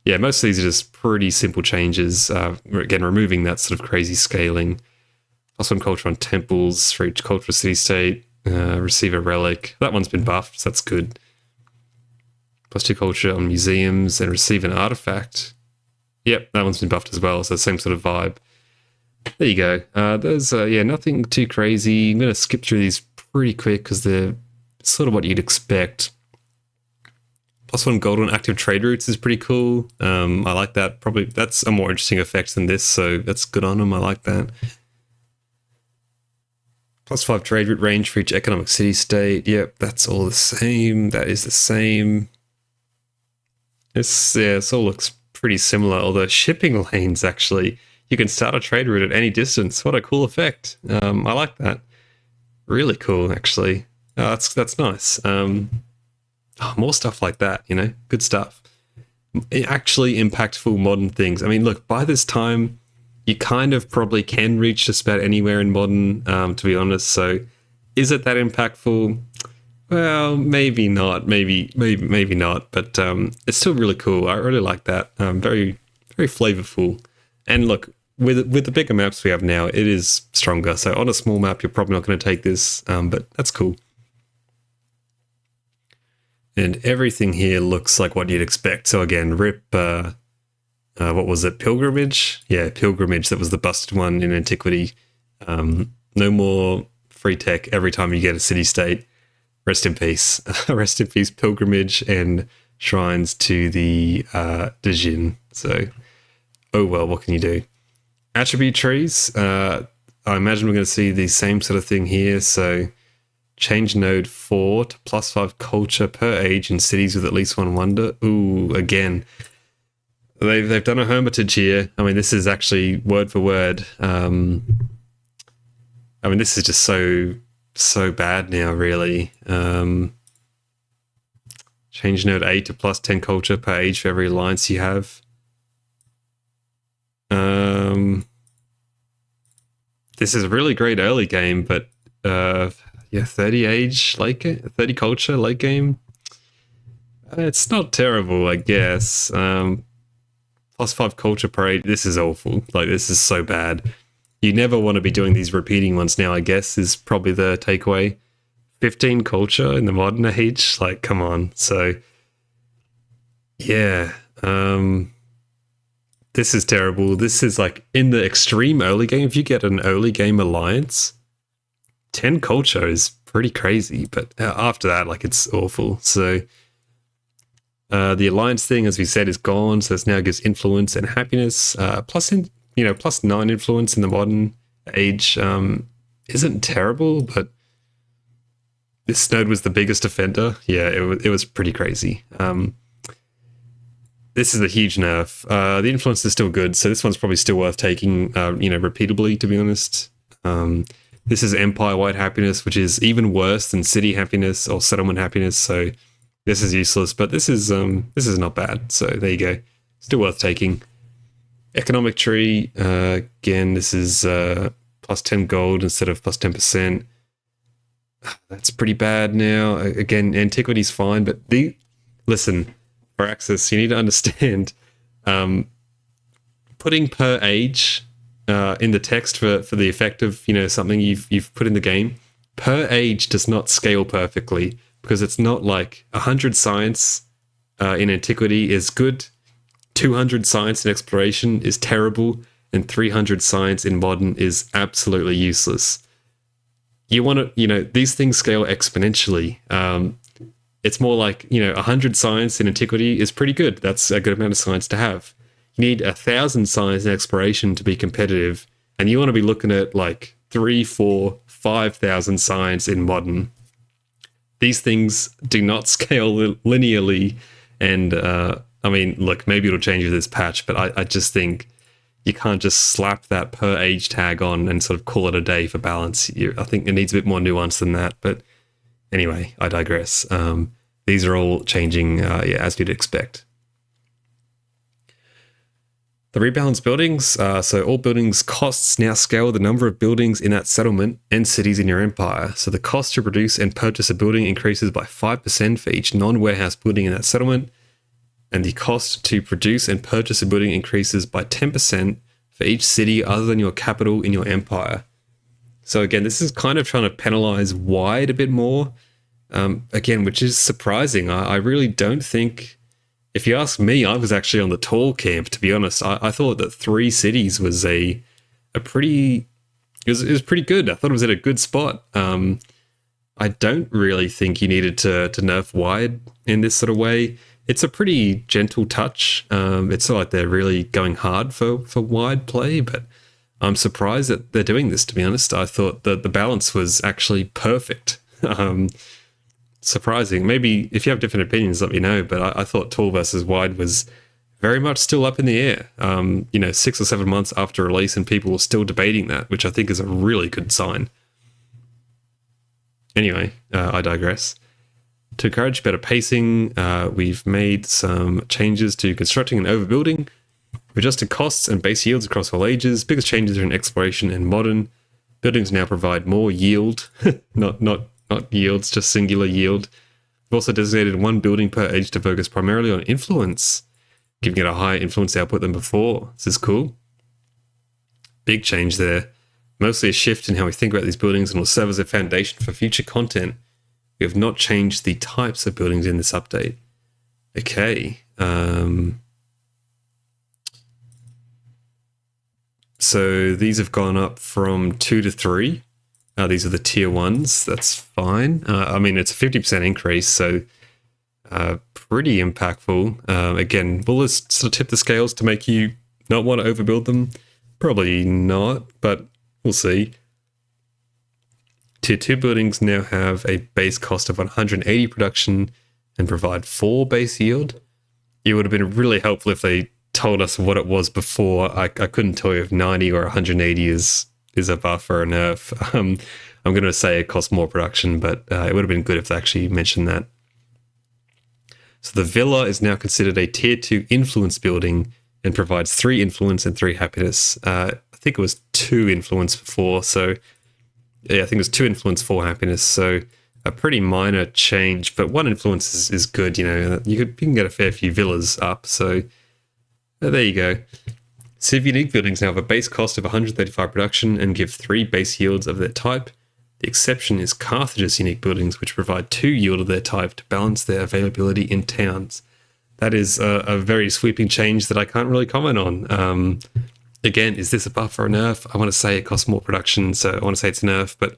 yeah, most of these are just pretty simple changes. Again, removing that sort of crazy scaling. Plus one culture on temples for each cultural city state. Receive a relic. That one's been buffed, so that's good. Plus two culture on museums and receive an artifact. Yep, that one's been buffed as well, so same sort of vibe. There you go. There's nothing too crazy. I'm going to skip through these pretty quick because they're sort of what you'd expect. Plus one gold on active trade routes is pretty cool. I like that. Probably that's a more interesting effect than this, so that's good on them. I like that. Plus 5 trade route range for each economic city state. Yep, that's all the same. That is the same. This all looks pretty similar, although shipping lanes actually, you can start a trade route at any distance. What a cool effect. I like that. Really cool, actually. That's nice. More stuff like that, good stuff. Actually impactful modern things. I mean, look, by this time, you kind of probably can reach just about anywhere in modern, to be honest. So is it that impactful? Well, maybe not. Maybe not. But it's still really cool. I really like that. Very, very flavorful. And look, with the bigger maps we have now, it is stronger. So on a small map, you're probably not going to take this, but that's cool. And everything here looks like what you'd expect. So again, rip, what was it, Pilgrimage? Yeah, Pilgrimage, that was the busted one in Antiquity. No more free tech every time you get a city-state. Rest in peace. Rest in peace, Pilgrimage and shrines to the Djinn. So, oh well, what can you do? Attribute trees. I imagine we're going to see the same sort of thing here. So, change node 4 to plus 5 culture per age in cities with at least one wonder. Ooh, again, they've done a hermitage here. I mean, this is actually word for word. I mean, this is just so bad now, really. Change node 8 to plus 10 culture per age for every alliance you have. This is a really great early game, but 30 age late game, 30 culture late game. It's not terrible, I guess. Plus 5 culture per age. This is awful. Like, this is so bad. You never want to be doing these repeating ones now, I guess, is probably the takeaway. 15 culture in the modern age? Like, come on. So, yeah. This is terrible. This is like in the extreme early game. If you get an early game alliance, 10 culture is pretty crazy. But after that, like, it's awful. So, the alliance thing, as we said, is gone. So this now gives influence and happiness. Plus 9 influence in the modern age isn't terrible, but this node was the biggest offender. Yeah, it was pretty crazy. This is a huge nerf. The influence is still good, so this one's probably still worth taking, repeatably, to be honest. This is empire-wide happiness, which is even worse than city happiness or settlement happiness, so this is useless, but this is not bad. So there you go. Still worth taking. Economic tree, again, this is plus 10 gold instead of plus 10%. That's pretty bad now. Again, antiquity's fine, but listen, for access, you need to understand putting per age in the text for the effect of something you've put in the game. Per age does not scale perfectly because it's not like 100 science in antiquity is good, 200 science in exploration is terrible, and 300 science in modern is absolutely useless. You want to, these things scale exponentially. It's more like, 100 science in antiquity is pretty good. That's a good amount of science to have. You need 1,000 science in exploration to be competitive, and you want to be looking at like 3, 4, 5,000 science in modern. These things do not scale linearly, and look, maybe it'll change with this patch, but I just think you can't just slap that per age tag on and sort of call it a day for balance. I think it needs a bit more nuance than that, but anyway, I digress. These are all changing, as you'd expect. The rebalanced buildings, so all buildings costs now scale the number of buildings in that settlement and cities in your empire. So the cost to produce and purchase a building increases by 5% for each non-warehouse building in that settlement, and the cost to produce and purchase a building increases by 10% for each city other than your capital in your empire. So again, this is kind of trying to penalize wide a bit more, again, which is surprising. I really don't think... If you ask me, I was actually on the tall camp, to be honest. I thought that 3 cities was a pretty... It was pretty good. I thought it was at a good spot. I don't really think you needed to nerf wide in this sort of way. It's a pretty gentle touch. It's not like they're really going hard for wide play, but I'm surprised that they're doing this, to be honest. I thought that the balance was actually perfect. Surprising. Maybe if you have different opinions, let me know, but I thought tall versus wide was very much still up in the air. 6 or 7 months after release, and people were still debating that, which I think is a really good sign. Anyway, I digress. To encourage better pacing, we've made some changes to constructing and overbuilding. We've adjusted costs and base yields across all ages. Biggest changes are in exploration and modern. Buildings now provide more yield, not yields, just singular yield. We've also designated 1 building per age to focus primarily on influence, giving it a higher influence output than before. This is cool. Big change there. Mostly a shift in how we think about these buildings and will serve as a foundation for future content. We have not changed the types of buildings in this update. Okay. So these have gone up from 2 to 3. These are the tier 1s. That's fine. It's a 50% increase, so pretty impactful. Again, will this sort of tip the scales to make you not want to overbuild them? Probably not, but we'll see. Tier 2 buildings now have a base cost of 180 production and provide 4 base yield. It would have been really helpful if they told us what it was before. I couldn't tell you if 90 or 180 is a buff or a nerf. I'm going to say it costs more production, but it would have been good if they actually mentioned that. So the villa is now considered a tier 2 influence building and provides 3 influence and 3 happiness. I think it was 2 influence before, so yeah, I think it was 2 influence, 4 happiness. So a pretty minor change, but 1 influence is good. You can get a fair few villas up. So there you go. Civ unique buildings now have a base cost of 135 production and give 3 base yields of their type. The exception is Carthage's unique buildings, which provide 2 yield of their type to balance their availability in towns. That is a very sweeping change that I can't really comment on. Again, is this a buff or a nerf? I want to say it costs more production, so I want to say it's a nerf, but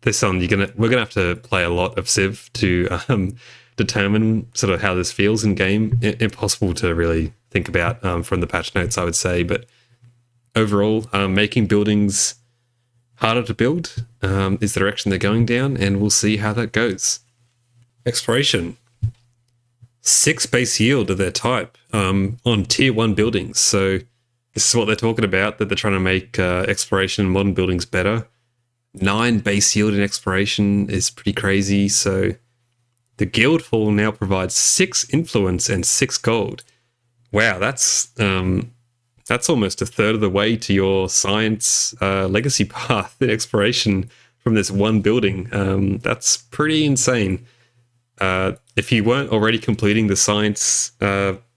this one, we're gonna have to play a lot of Civ to determine sort of how this feels in game. Impossible to really think about from the patch notes, I would say, but overall, making buildings harder to build is the direction they're going down, and we'll see how that goes. Exploration. 6 base yield of their type on tier 1 buildings. So this is what they're talking about, that they're trying to make exploration and modern buildings better. 9 base yield in exploration is pretty crazy. So the guild hall now provides 6 influence and 6 gold. Wow, that's almost a third of the way to your science legacy path in exploration from this 1 building. That's pretty insane. If you weren't already completing the science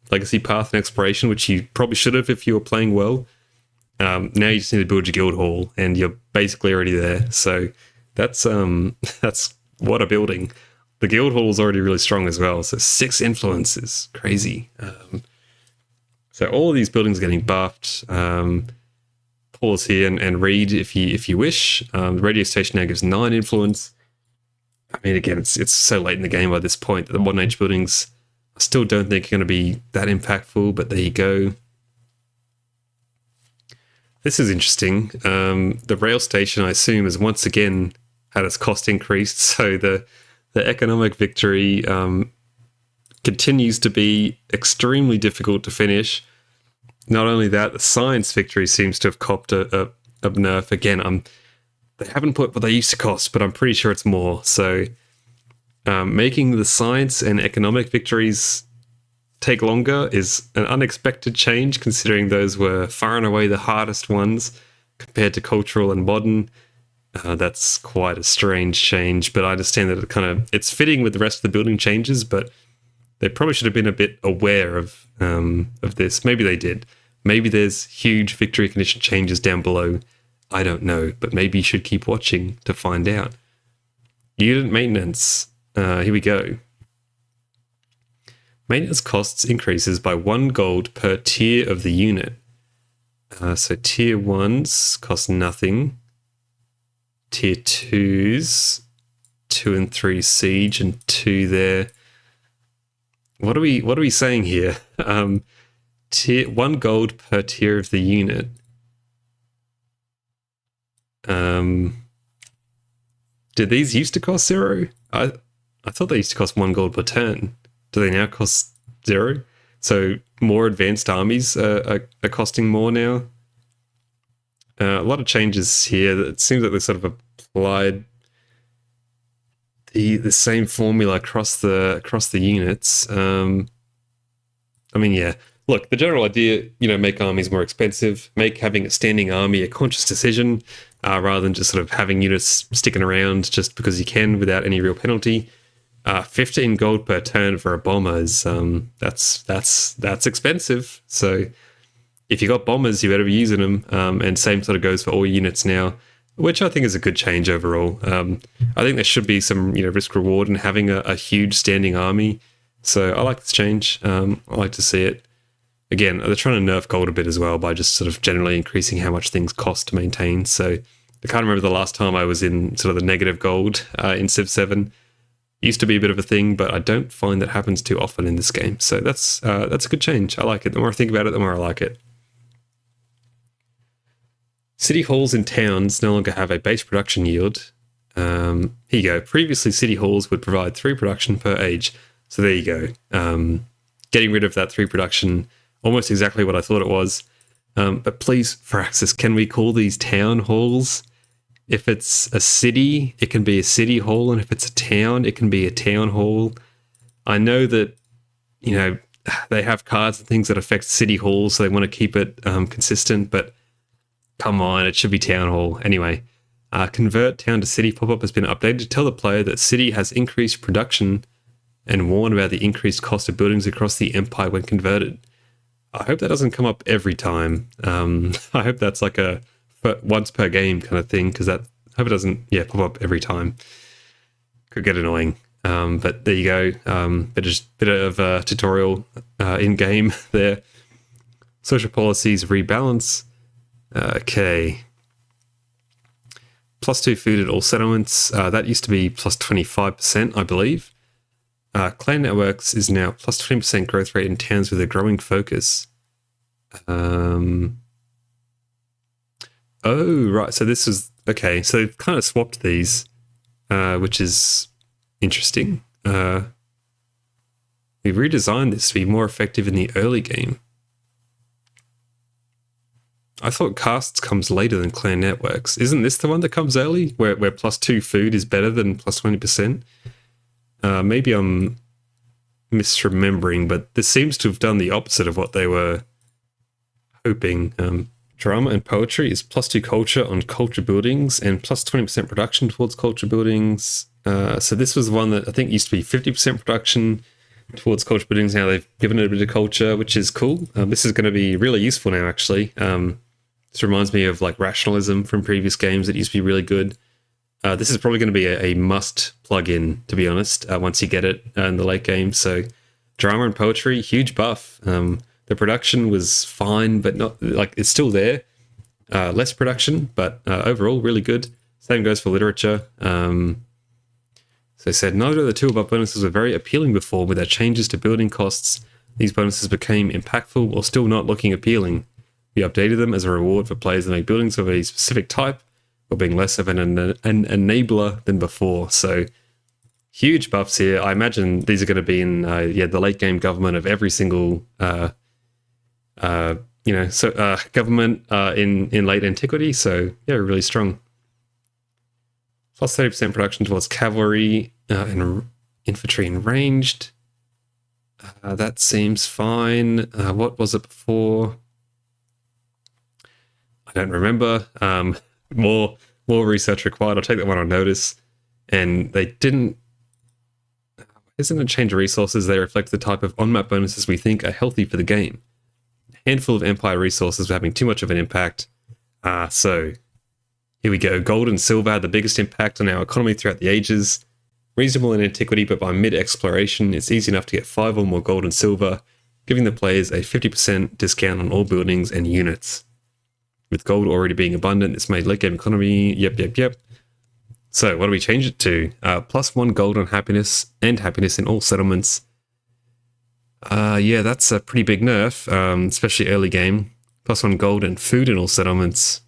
legacy path and exploration, which you probably should have if you were playing well, now you just need to build your guild hall and you're basically already there. So that's what a building. The guild hall is already really strong as well. So 6 influence is crazy. So all of these buildings are getting buffed. Pause here and read if you wish. The radio station now gives 9 influence. I mean, again, it's so late in the game by this point that the modern age buildings I still don't think are going to be that impactful, but there you go. This is interesting. The rail station, I assume, has once again had its cost increased, so the economic victory continues to be extremely difficult to finish. Not only that, the science victory seems to have copped a nerf. Again, they haven't put what they used to cost, but I'm pretty sure it's more. So making the science and economic victories take longer is an unexpected change, considering those were far and away the hardest ones compared to cultural and modern. That's quite a strange change, but I understand that it's fitting with the rest of the building changes, but they probably should have been a bit aware of this. Maybe they did. Maybe there's huge victory condition changes down below. I don't know, but maybe you should keep watching to find out. Unit maintenance. Here we go. Maintenance costs increases by 1 gold per tier of the unit. So tier 1s cost nothing. Tier 2s, 2 and 3 siege and 2 there. What are we saying here? Tier 1 gold per tier of the unit. Did these used to cost 0? I thought they used to cost 1 gold per turn. Do they now cost 0? So more advanced armies are costing more now. A lot of changes here. It seems like they sort of applied the same formula across the units. I mean, yeah. Look, the general idea, make armies more expensive, make having a standing army a conscious decision, rather than just sort of having units sticking around just because you can without any real penalty. 15 gold per turn for a bomber is that's expensive. So if you got bombers, you better be using them. And same sort of goes for all units now, which I think is a good change overall. I think there should be some risk reward in having a huge standing army. So I like this change. I like to see it. Again, they're trying to nerf gold a bit as well by just sort of generally increasing how much things cost to maintain. So I can't remember the last time I was in sort of the negative gold in Civ 7. Used to be a bit of a thing, but I don't find that happens too often in this game. So that's a good change. I like it. The more I think about it, the more I like it. City halls in towns no longer have a base production yield. Here you go. Previously, city halls would provide 3 production per age. So there you go. Getting rid of that 3 production, almost exactly what I thought it was. But please, Firaxis, can we call these town halls? If it's a city, it can be a city hall, and if it's a town, it can be a town hall. I know that, they have cards and things that affect city halls, so they want to keep it consistent, but come on, it should be town hall. Anyway, convert town to city pop-up has been updated to tell the player that city has increased production and warn about the increased cost of buildings across the empire when converted. I hope that doesn't come up every time. I hope that's like a once per game kind of thing, because I hope it doesn't pop up every time. Could get annoying. But there you go. Bit of a tutorial in game there. Social policies rebalance. Okay. +2 food at all settlements. That used to be +25%, I believe. Clan networks is now +20% growth rate in towns with a growing focus. Oh, right. So this was... Okay, so they've kind of swapped these, which is interesting. We've redesigned this to be more effective in the early game. I thought castes comes later than clan networks. Isn't this the one that comes early, where +2 food is better than +20%? Maybe I'm misremembering, but this seems to have done the opposite of what they were hoping. Drama and poetry is +2 culture on culture buildings and +20% production towards culture buildings. So this was one that I think used to be 50% production towards culture buildings. Now they've given it a bit of culture, which is cool. This is going to be really useful now, actually. This reminds me of like rationalism from previous games that used to be really good. This is probably going to be a must plug-in, to be honest, once you get it in the late game. So drama and poetry, huge buff. The production was fine, but not like it's still there. Less production, but overall really good. Same goes for literature. So they said neither of the 2 above bonuses were very appealing before. With their changes to building costs, these bonuses became impactful while still not looking appealing. We updated them as a reward for players that make buildings of a specific type, or being less of an enabler than before. So huge buffs here. I imagine these are going to be in the late game government of every single government in late antiquity. So yeah, really strong. +30% production towards cavalry and infantry and ranged. That seems fine. What was it before? I don't remember. More research required. I'll take that one on notice. And they didn't. Isn't a change of resources? They reflect the type of on-map bonuses we think are healthy for the game. A handful of Empire resources were having too much of an impact. So here we go. Gold and silver had the biggest impact on our economy throughout the ages. Reasonable in antiquity, but by mid-exploration, it's easy enough to get 5 or more gold and silver, giving the players a 50% discount on all buildings and units. With gold already being abundant, this made late game economy. Yep. So what do we change it to? +1 gold on happiness and happiness in all settlements. Yeah, that's a pretty big nerf, especially early game. +1 gold and food in all settlements.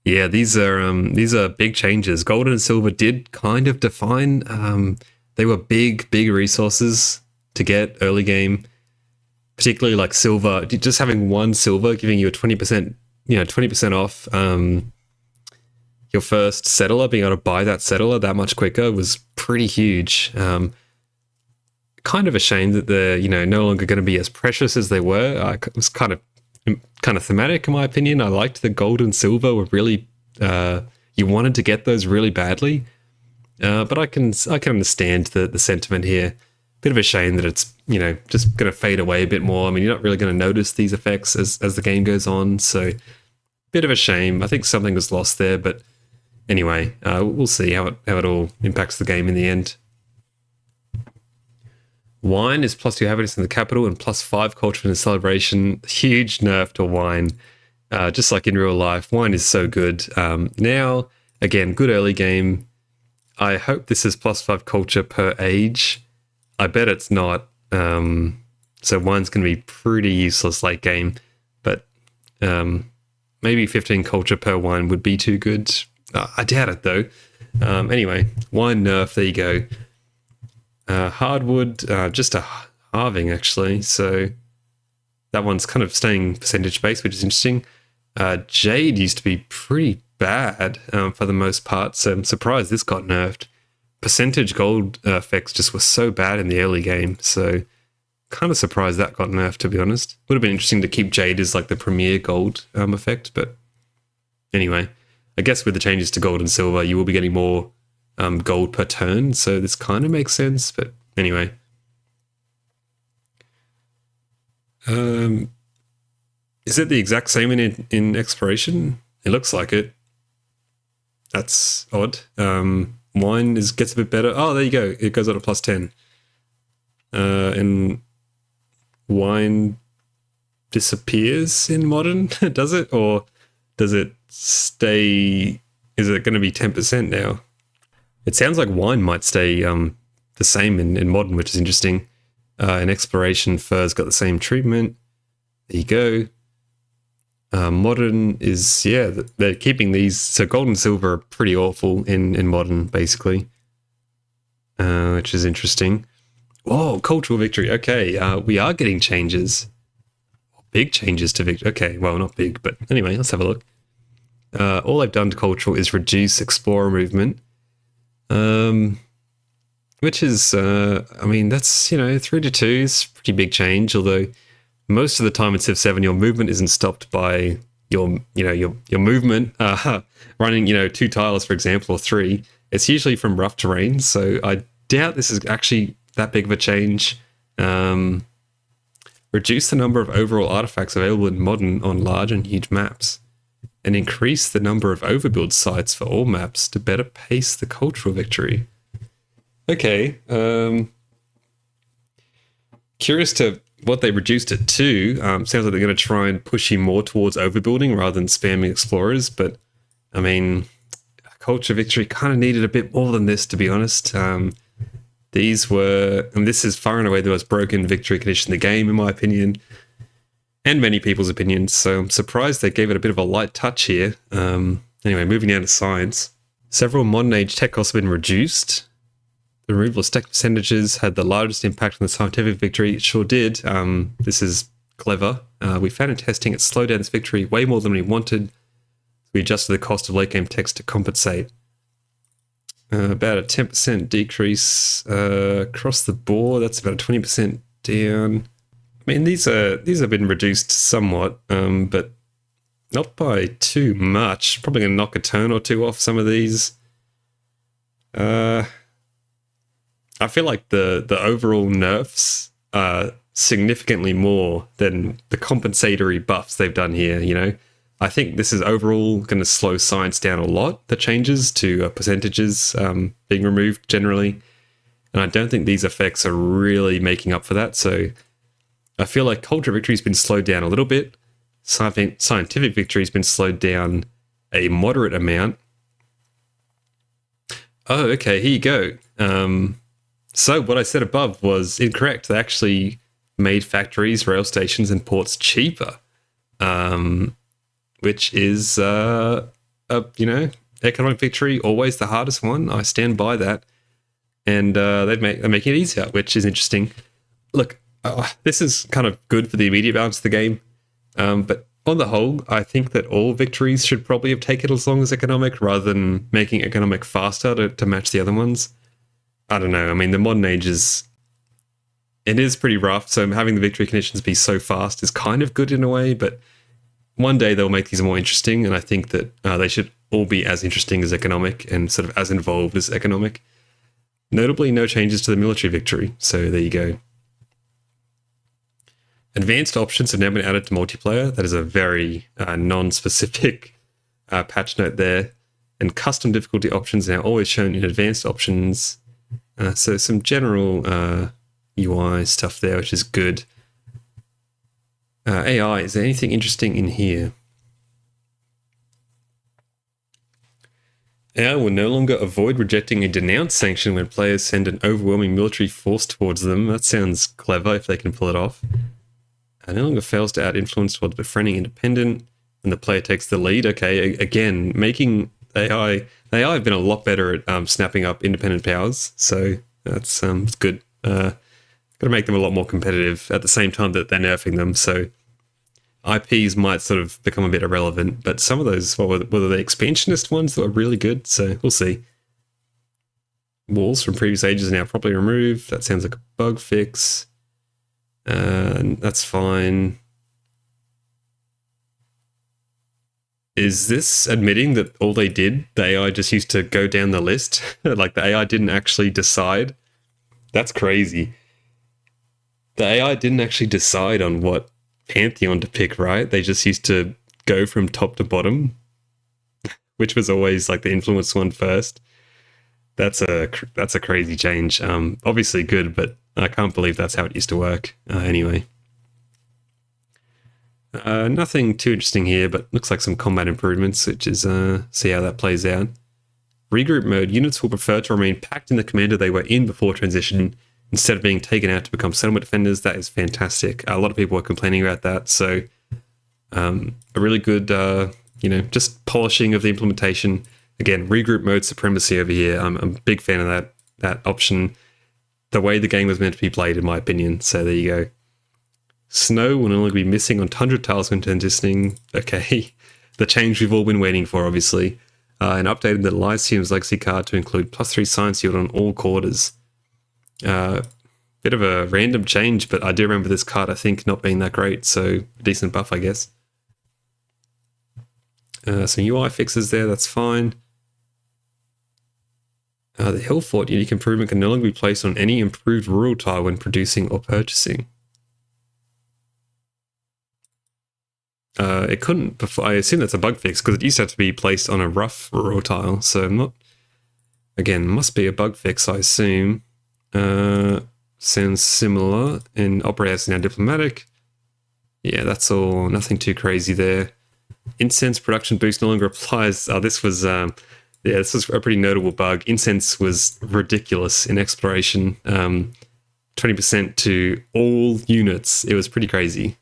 Yeah, these are big changes. Gold and silver did kind of define. They were big resources to get early game, particularly like silver. Just having 1 silver giving you a 20%, 20% off. Your first settler, being able to buy that settler that much quicker was pretty huge. Kind of a shame that they're no longer going to be as precious as they were. It was kind of thematic in my opinion. I liked the gold and silver were really you wanted to get those really badly, but I can understand the sentiment here. Bit of a shame that it's just going to fade away a bit more. I mean, you're not really going to notice these effects as the game goes on, so bit of a shame. I think something was lost there, but anyway, we'll see how it all impacts the game in the end. Wine is +2 happiness in the capital and +5 culture and celebration. Huge nerf to wine. Just like in real life, wine is so good. Now, again, good early game. I hope this is +5 culture per age. I bet it's not. So wine's going to be pretty useless late game. But maybe 15 culture per wine would be too good. I doubt it, though. Anyway, wine nerf, there you go. Hardwood, just a halving, actually. So that one's kind of staying percentage-based, which is interesting. Jade used to be pretty bad for the most part, so I'm surprised this got nerfed. Percentage gold effects just were so bad in the early game, so kind of surprised that got nerfed, to be honest. Would have been interesting to keep Jade as like the premier gold effect, but anyway. I guess with the changes to gold and silver, you will be getting more gold per turn, so this kind of makes sense, but anyway. Is it the exact same in exploration? It looks like it. That's odd. Wine gets a bit better. Oh, there you go. It goes up to +10. And wine disappears in modern, does it? Or does it stay? Is it going to be 10% now? It sounds like wine might stay the same in modern, which is interesting. In exploration, fur's got the same treatment. There you go. Modern is, they're keeping these. So gold and silver are pretty awful in modern, basically, which is interesting. Oh, cultural victory. Okay, we are getting changes. Big changes to victory. Okay, well, not big, but anyway, let's have a look. All I've done to cultural is reduce explorer movement. Which is, I mean, that's, 3 to 2 is a pretty big change, although most of the time in Civ 7, your movement isn't stopped by your movement, running, 2 tiles, for example, or 3. It's usually from rough terrain, so I doubt this is actually that big of a change. Reduce the number of overall artifacts available in modern on large and huge maps, and increase the number of overbuild sites for all maps to better pace the cultural victory. Okay, curious to what they reduced it to. Sounds like they're going to try and push you more towards overbuilding rather than spamming explorers, but I mean, culture victory kind of needed a bit more than this, to be honest. These were, and this is far and away the most broken victory condition in the game, in my opinion, and many people's opinions, so I'm surprised they gave it a bit of a light touch here. Anyway, moving down to science. Several modern age tech costs have been reduced. The removal of stack percentages had the largest impact on the scientific victory. It sure did. This is clever. We found in testing it slowed down this victory way more than we wanted. We adjusted the cost of late game text to compensate. about a 10% decrease across the board. That's about a 20% down. I mean, these have been reduced somewhat, but not by too much. Probably going to knock a turn or two off some of these. I feel like the overall nerfs are significantly more than the compensatory buffs they've done here, you know? I think this is overall going to slow science down a lot, the changes to percentages being removed generally. And I don't think these effects are really making up for that. So I feel like culture victory's been slowed down a little bit. Scientific victory's been slowed down a moderate amount. Oh, okay, here you go. So what I said above was incorrect. They actually made factories, rail stations, and ports cheaper. Which is, economic victory, always the hardest one. I stand by that. And they're making it easier, which is interesting. Look, this is kind of good for the immediate balance of the game. But on the whole, I think that all victories should probably have taken as long as economic rather than making economic faster to match the other ones. I don't know. I mean, the modern age it is pretty rough. So having the victory conditions be so fast is kind of good in a way, but one day they'll make these more interesting, and I think that they should all be as interesting as economic and sort of as involved as economic. Notably, no changes to the military victory, so there you go. Advanced options have now been added to multiplayer. That is a very non-specific patch note there. And custom difficulty options are now always shown in advanced options. So some general UI stuff there, which is good. AI, is there anything interesting in here? AI will no longer avoid rejecting a denounce sanction when players send an overwhelming military force towards them. That sounds clever if they can pull it off. No longer fails to add influence towards befriending independent when the player takes the lead. Okay, again, making AI have been a lot better at snapping up independent powers, so that's good. Got to make them a lot more competitive at the same time that they're nerfing them, so IPs might sort of become a bit irrelevant, but some of those, were the expansionist ones that were really good, so we'll see. Walls from previous ages are now properly removed. That sounds like a bug fix. That's fine. Is this admitting that all they did, the AI just used to go down the list? Like the AI didn't actually decide? That's crazy. The AI didn't actually decide on what pantheon to pick, right? They just used to go from top to bottom, which was always like the influence one first. That's a crazy change. Obviously good, but I can't believe that's how it used to work. Anyway. Nothing too interesting here, but looks like some combat improvements, which is see how that plays out. Regroup mode. Units will prefer to remain packed in the commander they were in before transition instead of being taken out to become settlement defenders. That is fantastic. A lot of people are complaining about that, so a really good, just polishing of the implementation. Again, regroup mode supremacy over here. I'm a big fan of that option. The way the game was meant to be played, in my opinion. So there you go. Snow will no longer be missing on tundra tiles when transitioning. Okay, the change we've all been waiting for, obviously. And updated the Lyceum's Legacy card to include +3 science yield on all quarters. Bit of a random change, but I do remember this card, I think, not being that great, so decent buff, I guess. Some UI fixes there, that's fine. The Hill Fort unique improvement can no longer be placed on any improved rural tile when producing or purchasing. It couldn't before. I assume that's a bug fix because it used to have to be placed on a rough rural tile. So I'm not. Again, must be a bug fix, I assume. Sounds similar. And operate as now diplomatic. Yeah, that's all. Nothing too crazy there. Incense production boost no longer applies. This was a pretty notable bug. Incense was ridiculous in exploration. 20% to all units. It was pretty crazy.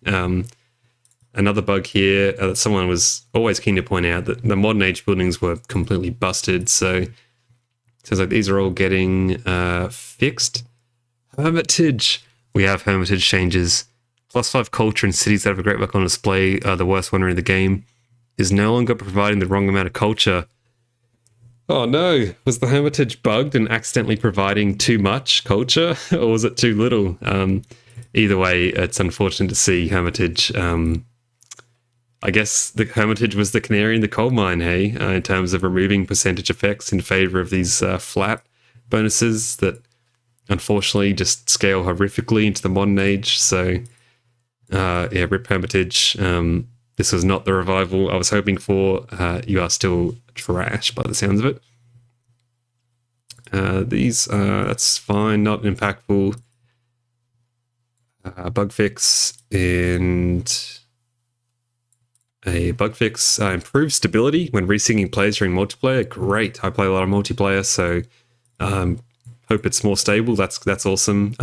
Another bug here that someone was always keen to point out, that the modern age buildings were completely busted. So it sounds like these are all getting fixed. Hermitage. We have Hermitage changes. +5 culture in cities that have a great work on display. The worst one in the game is no longer providing the wrong amount of culture. Oh no, was the Hermitage bugged and accidentally providing too much culture, or was it too little? Either way, it's unfortunate to see Hermitage. I guess the Hermitage was the canary in the coal mine, hey, in terms of removing percentage effects in favor of these flat bonuses that unfortunately just scale horrifically into the modern age. So, yeah, rip Hermitage. This was not the revival I was hoping for. You are still trash by the sounds of it. That's fine, not impactful. Bug fix and a bug fix improves stability when resyncing players during multiplayer. Great. I play a lot of multiplayer, so hope it's more stable. That's awesome.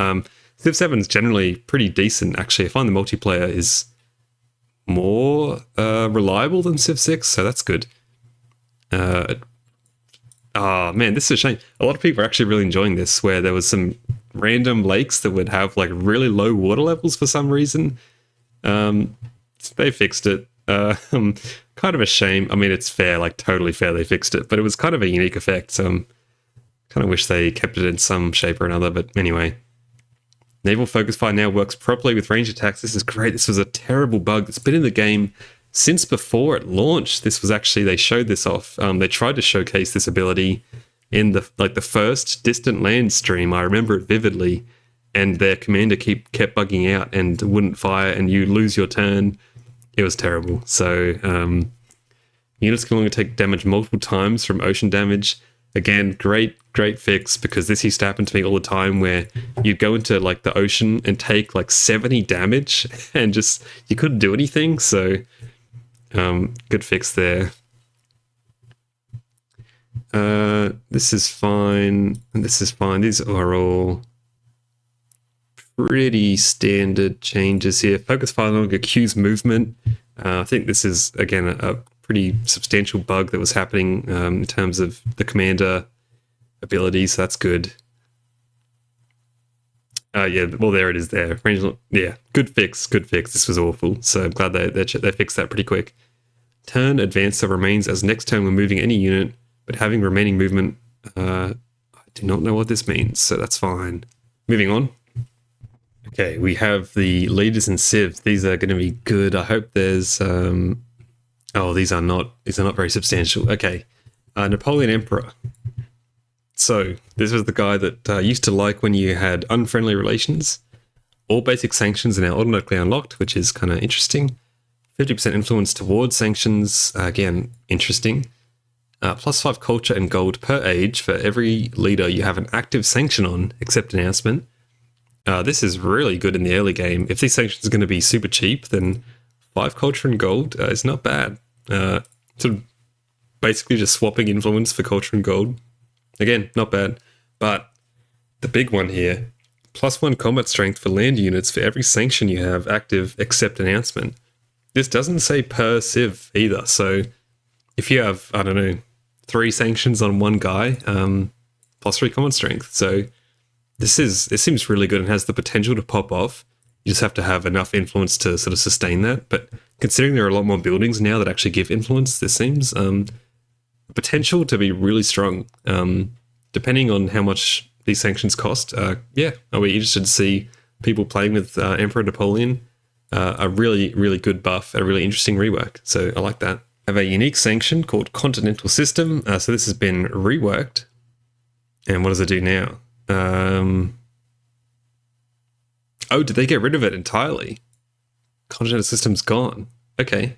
Civ 7 is generally pretty decent, actually. I find the multiplayer is more reliable than Civ 6, so that's good. Oh man, this is a shame. A lot of people are actually really enjoying this, where there was some random lakes that would have like really low water levels for some reason. They fixed it. Kind of a shame. I mean, it's fair, like totally fair they fixed it, but it was kind of a unique effect, so kind of wish they kept it in some shape or another, but anyway. Naval Focus Fire now works properly with range attacks. This is great. This was a terrible bug that's been in the game since before it launched. This was actually, they showed this off. They tried to showcase this ability in the first Distant Land stream. I remember it vividly, and their commander kept bugging out and wouldn't fire, and you lose your turn. It was terrible. So units can only take damage multiple times from ocean damage. Again, great fix, because this used to happen to me all the time, where you'd go into like the ocean and take like 70 damage and just you couldn't do anything. So good fix there. This is fine, and this is fine. These are all pretty standard changes here. Focus fire no longer cues movement. I think this is again a pretty substantial bug that was happening in terms of the commander abilities. So that's good. Yeah, well, there it is there. Yeah, good fix. This was awful. So I'm glad they fixed that pretty quick. Turn advance remains as next turn when moving any unit, but having remaining movement. I do not know what this means, so that's fine. Moving on. Okay, we have the leaders in Civs. These are going to be good. I hope there's... oh, these are not very substantial. Okay, Napoleon Emperor. So this was the guy that used to like when you had unfriendly relations. All basic sanctions are now automatically unlocked, which is kind of interesting. 50% influence towards sanctions, again, interesting. +5 culture and gold per age for every leader you have an active sanction on, except announcement. This is really good in the early game. If these sanctions are going to be super cheap, then 5 culture and gold is not bad. Sort of basically just swapping influence for culture and gold. Again, not bad. But the big one here, +1 combat strength for land units for every sanction you have active except announcement. This doesn't say per civ either. So if you have, I don't know, 3 sanctions on one guy, +3 combat strength. So this seems really good and has the potential to pop off. You just have to have enough influence to sort of sustain that. But considering there are a lot more buildings now that actually give influence, this seems the potential to be really strong. Depending on how much these sanctions cost, yeah, I'll be interested to see people playing with Emperor Napoleon. A really, really good buff, a really interesting rework. So I like that. I have a unique sanction called Continental System. So this has been reworked. And what does it do now? Oh, did they get rid of it entirely? Continental System's gone. Okay.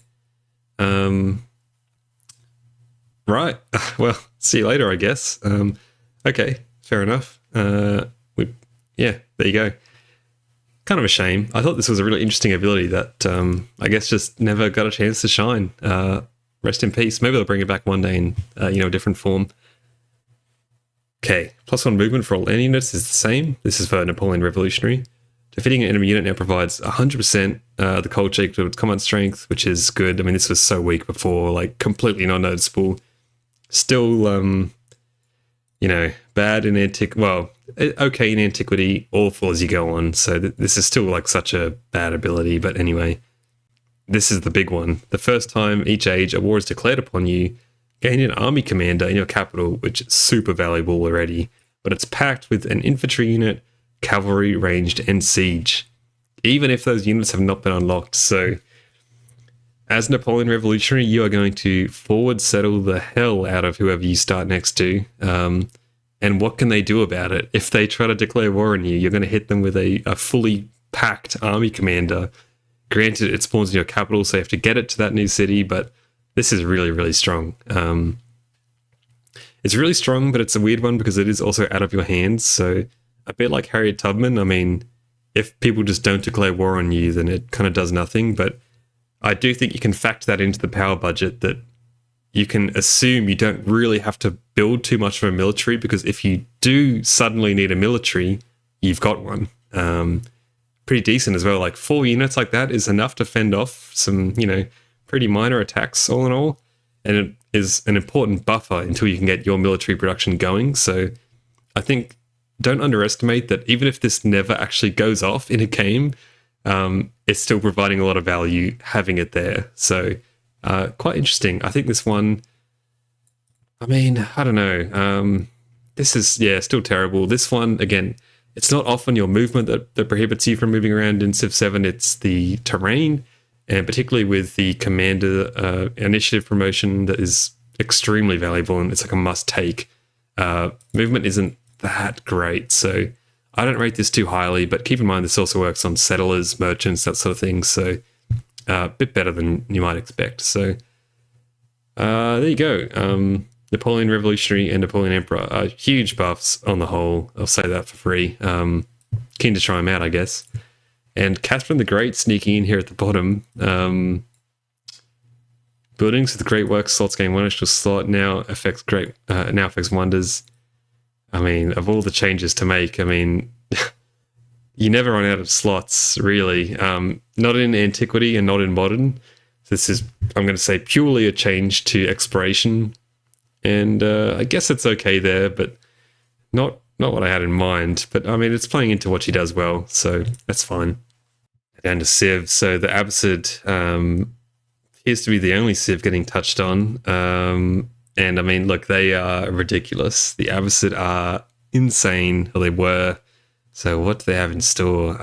Right. Well, see you later, I guess. Okay, fair enough. Yeah, there you go. Kind of a shame. I thought this was a really interesting ability that I guess just never got a chance to shine. Rest in peace. Maybe they'll bring it back one day in a different form. Okay, +1 movement for all enemy units is the same. This is for Napoleon Revolutionary. Defeating an enemy unit now provides 100% the culture equal to its combat strength, which is good. I mean, this was so weak before, like completely not noticeable. Still, bad in antiquity. Well, okay in antiquity, awful as you go on. So this is still like such a bad ability. But anyway, this is the big one. The first time each age a war is declared upon you, gain an army commander in your capital, which is super valuable already, but it's packed with an infantry unit, cavalry, ranged, and siege, even if those units have not been unlocked. So as Napoleon Revolutionary, you are going to forward settle the hell out of whoever you start next to. And what can they do about it? If they try to declare war on you, you're going to hit them with a fully packed army commander. Granted, it spawns in your capital, so you have to get it to that new city, but this is really, really strong. It's really strong, but it's a weird one because it is also out of your hands. So a bit like Harriet Tubman, I mean, if people just don't declare war on you, then it kind of does nothing. But I do think you can factor that into the power budget, that you can assume you don't really have to build too much of a military, because if you do suddenly need a military, you've got one. Pretty decent as well. Like 4 units like that is enough to fend off some, pretty minor attacks all in all. And it is an important buffer until you can get your military production going. So I think don't underestimate that even if this never actually goes off in a game, it's still providing a lot of value having it there. So quite interesting. I think this one, I mean, I don't know. This is, still terrible. This one, again, it's not often your movement that prohibits you from moving around in Civ 7. It's the terrain, and particularly with the commander initiative promotion that is extremely valuable, and it's like a must-take. Movement isn't that great, so I don't rate this too highly, but keep in mind this also works on settlers, merchants, that sort of thing, so a bit better than you might expect. So there you go. Napoleon Revolutionary and Napoleon Emperor, huge buffs on the whole. I'll say that for free. Keen to try them out, I guess. And Catherine the Great sneaking in here at the bottom. Buildings with great work slots gain 1 extra slot, now affects wonders. I mean, of all the changes to make, I mean, you never run out of slots, really. Not in antiquity and not in modern. This is, I'm going to say, purely a change to exploration. And I guess it's okay there, but not what I had in mind. But I mean, it's playing into what she does well, so that's fine. Down to Civs. So the Abbasid appears to be the only Civ getting touched on. And I mean, look, they are ridiculous. The Abbasid are insane, or they were. So what do they have in store?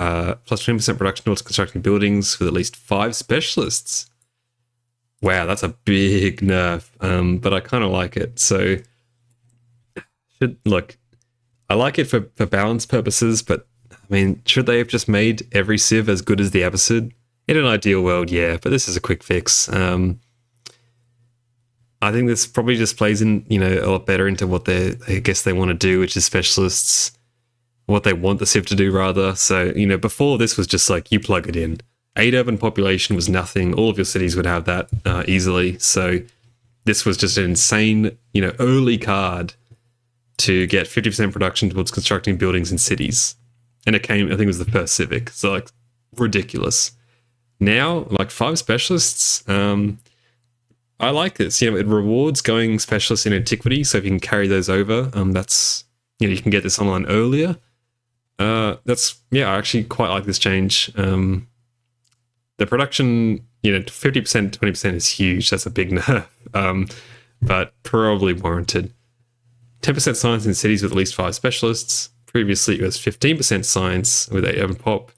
Plus 20% production towards constructing buildings with at least 5 specialists. Wow, that's a big nerf, but I kind of like it. So, look, I like it for balance purposes, but I mean, should they have just made every Civ as good as the Abbasid? In an ideal world, yeah, but this is a quick fix. I think this probably just plays in, a lot better into what I guess they want to do, which is specialists, what they want the Civ to do rather. So, before this was just like you plug it in. 8 urban population was nothing. All of your cities would have that easily. So this was just an insane, early card to get 50% production towards constructing buildings in cities. And it came, I think it was the first Civic. So like ridiculous. Now, like 5 specialists, I like this. It rewards going specialists in antiquity. So if you can carry those over, that's, you can get this online earlier. I actually quite like this change. The production, 50%, 20% is huge. That's a big nerf, but probably warranted. 10% science in cities with at least 5 specialists. Previously, it was 15% science with 8 urban pop.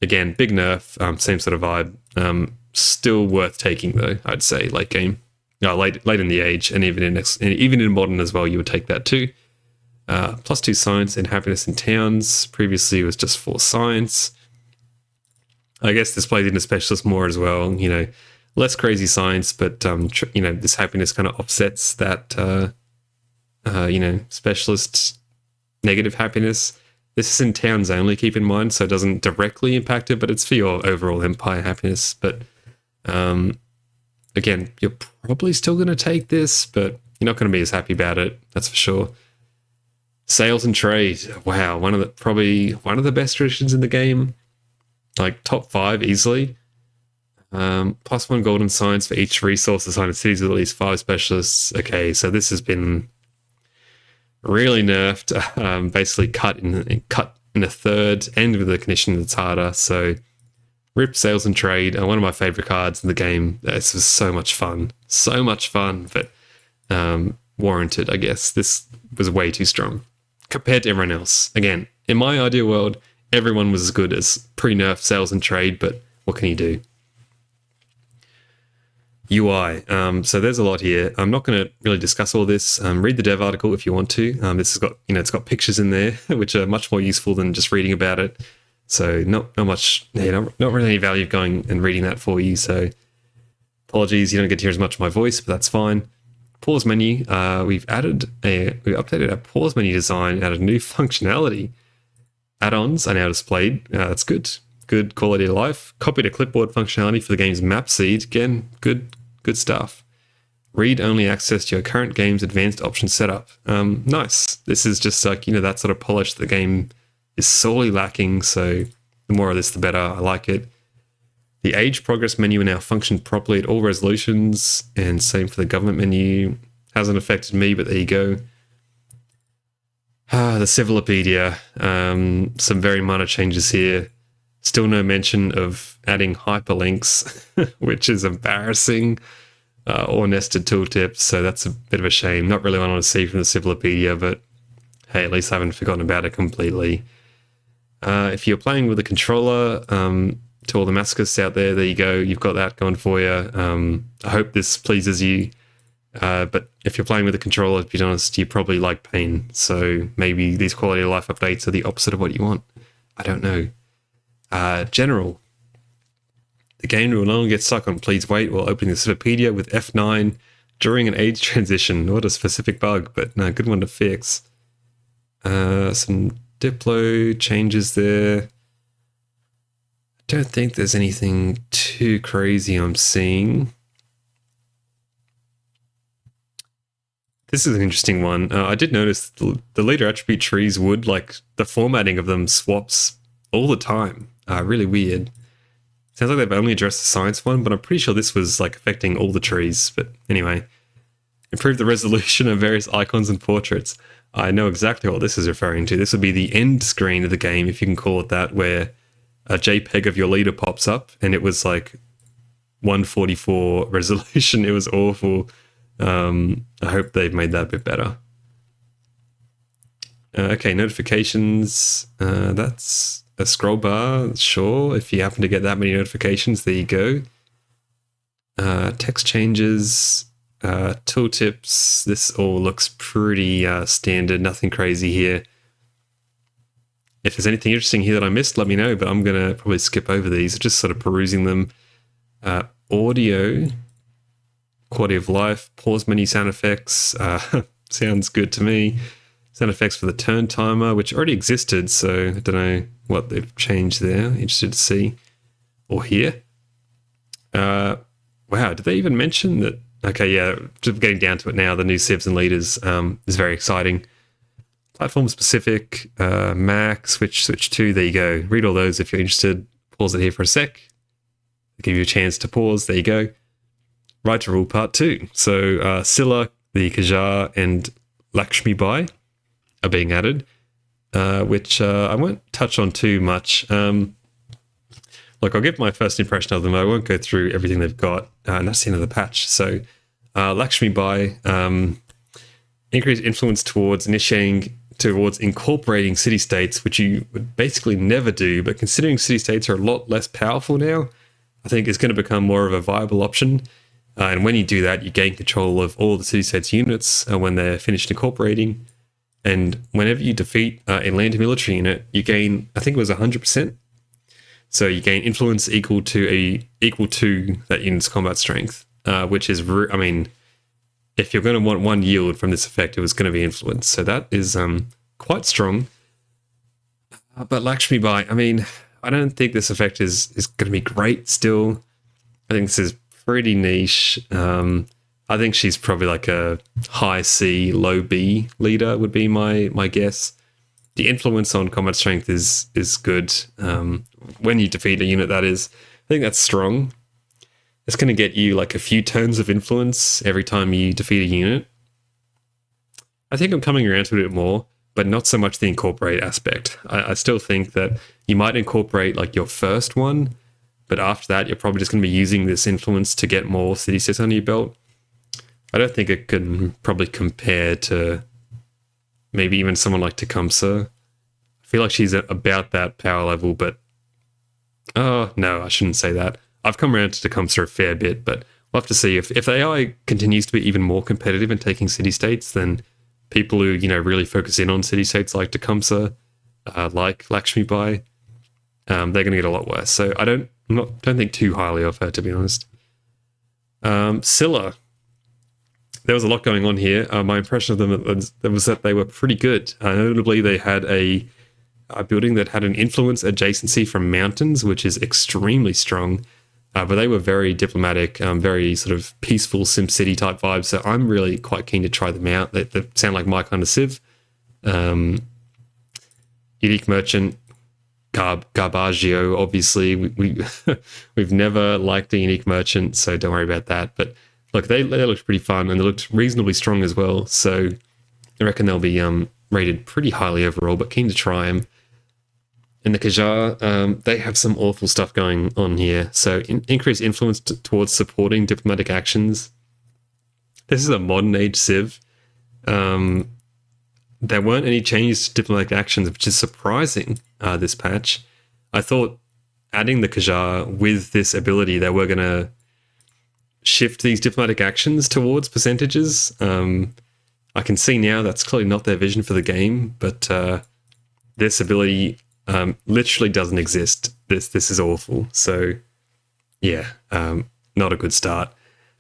Again, big nerf, same sort of vibe. Still worth taking, though, I'd say, late game. Late in the age, and even in modern as well, you would take that too. Plus 2 science and happiness in towns. Previously, it was just 4 science. I guess this plays into specialists more as well. Less crazy science, but this happiness kind of offsets that. Specialist negative happiness. This is in towns only, keep in mind, so it doesn't directly impact it, but it's for your overall empire happiness. But again, you're probably still going to take this, but you're not going to be as happy about it. That's for sure. Sales and trade. Wow, probably one of the best traditions in the game. Like top 5 easily. Plus 1 golden science for each resource assigned to cities with at least 5 specialists. Okay, so this has been really nerfed. Basically cut in a third, and with the condition that's harder. So rip sales and trade. One of my favorite cards in the game. This was so much fun. But warranted, I guess. This was way too strong compared to everyone else. Again, in my ideal world, everyone was as good as pre-nerf sales and trade, but what can you do? UI. So there's a lot here. I'm not going to really discuss all this. Read the dev article if you want to. This has got, it's got pictures in there, which are much more useful than just reading about it. So not much, not really any value of going and reading that for you. So apologies, you don't get to hear as much of my voice, but that's fine. Pause menu. We updated our pause menu design, added new functionality. Add-ons are now displayed. That's good. Good quality of life. Copy to clipboard functionality for the game's map seed. Again, good stuff. Read-only access to your current game's advanced option setup. Nice. This is just like, that sort of polish the game is sorely lacking, so the more of this, the better. I like it. The age progress menu now functions properly at all resolutions, and same for the government menu. Hasn't affected me, but there you go. The Civilopedia. Some very minor changes here. Still no mention of adding hyperlinks, which is embarrassing, or nested tooltips, so that's a bit of a shame. Not really what I want to see from the Civilopedia, but hey, at least I haven't forgotten about it completely. If you're playing with a controller, to all the masochists out there you go. You've got that going for you. I hope this pleases you. But if you're playing with a controller, to be honest, you probably like pain. So maybe these quality of life updates are the opposite of what you want. I don't know. General. The game will no longer get stuck on please wait while opening the Civilopedia with F9 during an age transition. What a specific bug, but no, good one to fix. Some Diplo changes there. I don't think there's anything too crazy I'm seeing. This is an interesting one. I did notice the leader attribute trees would, like, the formatting of them swaps all the time. Really weird. Sounds like they've only addressed the science one, but I'm pretty sure this was, like, affecting all the trees. But anyway. Improve the resolution of various icons and portraits. I know exactly what this is referring to. This would be the end screen of the game, if you can call it that, where a JPEG of your leader pops up, and it was like 144 resolution. It was awful. I hope they've made that a bit better. Okay, notifications. That's a scroll bar. Sure, if you happen to get that many notifications, there you go. Text changes. Tooltips. This all looks pretty standard. Nothing crazy here. If there's anything interesting here that I missed, let me know, but I'm going to probably skip over these, just sort of perusing them. Audio, quality of life, pause menu sound effects, sounds good to me. Sound effects for the turn timer, which already existed, so I don't know what they've changed there. Interested to see or hear. Wow, did they even mention that? Okay, yeah, just getting down to it now, the new Civs and leaders is very exciting. Platform specific, Mac, Switch 2, there you go. Read all those if you're interested. Pause it here for a sec. I'll give you a chance to pause, there you go. Right to Rule Part 2. So Scylla, the Kajar, and Lakshmibai are being added, which I won't touch on too much. Look, I'll give my first impression of them. I won't go through everything they've got, and that's the end of the patch. So Lakshmibai, increased influence towards incorporating city-states, which you would basically never do, but considering city-states are a lot less powerful now, I think it's going to become more of a viable option. And when you do that, you gain control of all the city-states units when they're finished incorporating. And whenever you defeat a land military unit, you gain, I think it was 100%. So you gain influence equal to that unit's combat strength, which is, if you're going to want one yield from this effect, it was going to be influence. So that is quite strong. But Lakshmibai, I don't think this effect is going to be great still. I think this is pretty niche. I think she's probably like a high C, low B leader would be my guess. The influence on combat strength is good. When you defeat a unit, that is. I think that's strong. It's going to get you like a few turns of influence every time you defeat a unit. I think I'm coming around to it a bit more, but not so much the incorporate aspect. I still think that you might incorporate like your first one, but after that, you're probably just going to be using this influence to get more city sets under your belt. I don't think it can probably compare to maybe even someone like Tecumseh. I feel like she's at about that power level, but oh, no, I shouldn't say that. I've come around to Tecumseh a fair bit, but we'll have to see if the AI continues to be even more competitive in taking city-states, then people who, really focus in on city-states like Tecumseh, like Lakshmibai, they're going to get a lot worse. So I don't think too highly of her, to be honest. Scylla. There was a lot going on here. My impression of them was that they were pretty good. Notably, they had a building that had an influence adjacency from mountains, which is extremely strong. But they were very diplomatic, very sort of peaceful SimCity type vibes. So I'm really quite keen to try them out. They sound like my kind of Civ. Unique Merchant, Garbaggio, obviously. We've never liked a Unique Merchant, so don't worry about that. But look, they looked pretty fun, and they looked reasonably strong as well. So I reckon they'll be rated pretty highly overall, but keen to try them. In the Qajar, they have some awful stuff going on here. So increased influence towards supporting diplomatic actions. This is a modern age Civ. There weren't any changes to diplomatic actions, which is surprising this patch. I thought adding the Qajar with this ability, they were going to shift these diplomatic actions towards percentages. I can see now that's clearly not their vision for the game, but this ability literally doesn't exist. This is awful. So yeah, not a good start.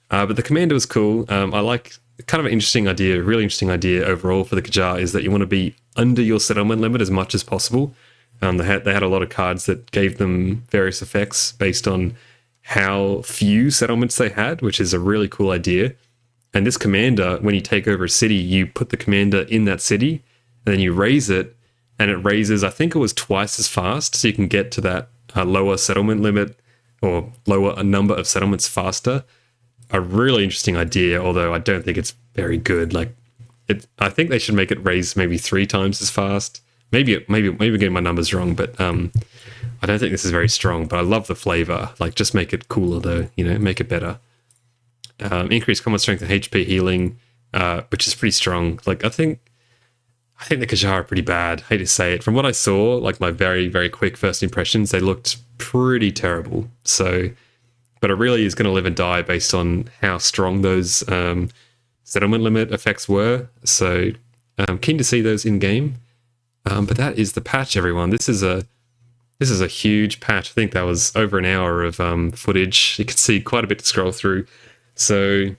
But the commander was cool. I like kind of an interesting idea, really interesting idea overall for the Qajar is that you want to be under your settlement limit as much as possible. They had a lot of cards that gave them various effects based on how few settlements they had, which is a really cool idea. And this commander, when you take over a city, you put the commander in that city and then you raise it, and it raises, I think it was twice as fast, so you can get to that lower settlement limit or lower a number of settlements faster. A really interesting idea, although I don't think it's very good. I think they should make it raise maybe 3 times as fast. Maybe getting my numbers wrong, but I don't think this is very strong. But I love the flavor. Just make it cooler though. Make it better. Increased combat strength and HP healing, which is pretty strong. I think the Qajar are pretty bad. Hate to say it. From what I saw, my very, very quick first impressions, they looked pretty terrible. So, but it really is going to live and die based on how strong those settlement limit effects were. So I'm keen to see those in game. But that is the patch, everyone. This is a huge patch. I think that was over an hour of footage. You can see quite a bit to scroll through. So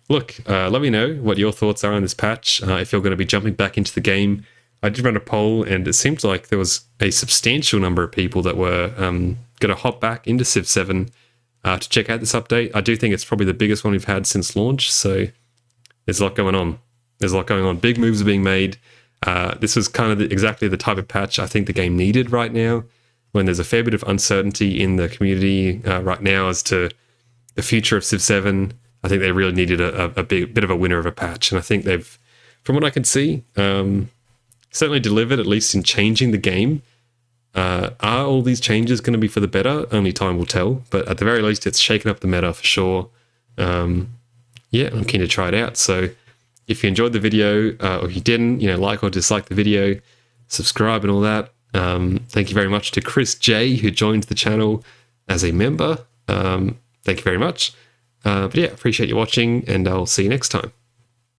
look, let me know what your thoughts are on this patch. If you're going to be jumping back into the game. I did run a poll, and it seemed like there was a substantial number of people that were going to hop back into Civ 7 to check out this update. I do think it's probably the biggest one we've had since launch, so there's a lot going on. Big moves are being made. This was kind of exactly the type of patch I think the game needed right now, when there's a fair bit of uncertainty in the community right now as to the future of Civ 7. I think they really needed a bit of a winner of a patch, and I think they've, from what I can see, certainly delivered, at least in changing the game. Are all these changes going to be for the better? Only time will tell, but at the very least, it's shaken up the meta for sure. Yeah, I'm keen to try it out. So if you enjoyed the video, or if you didn't, like or dislike the video, subscribe and all that. Thank you very much to Chris J, who joined the channel as a member. Thank you very much. But yeah, appreciate you watching, and I'll see you next time.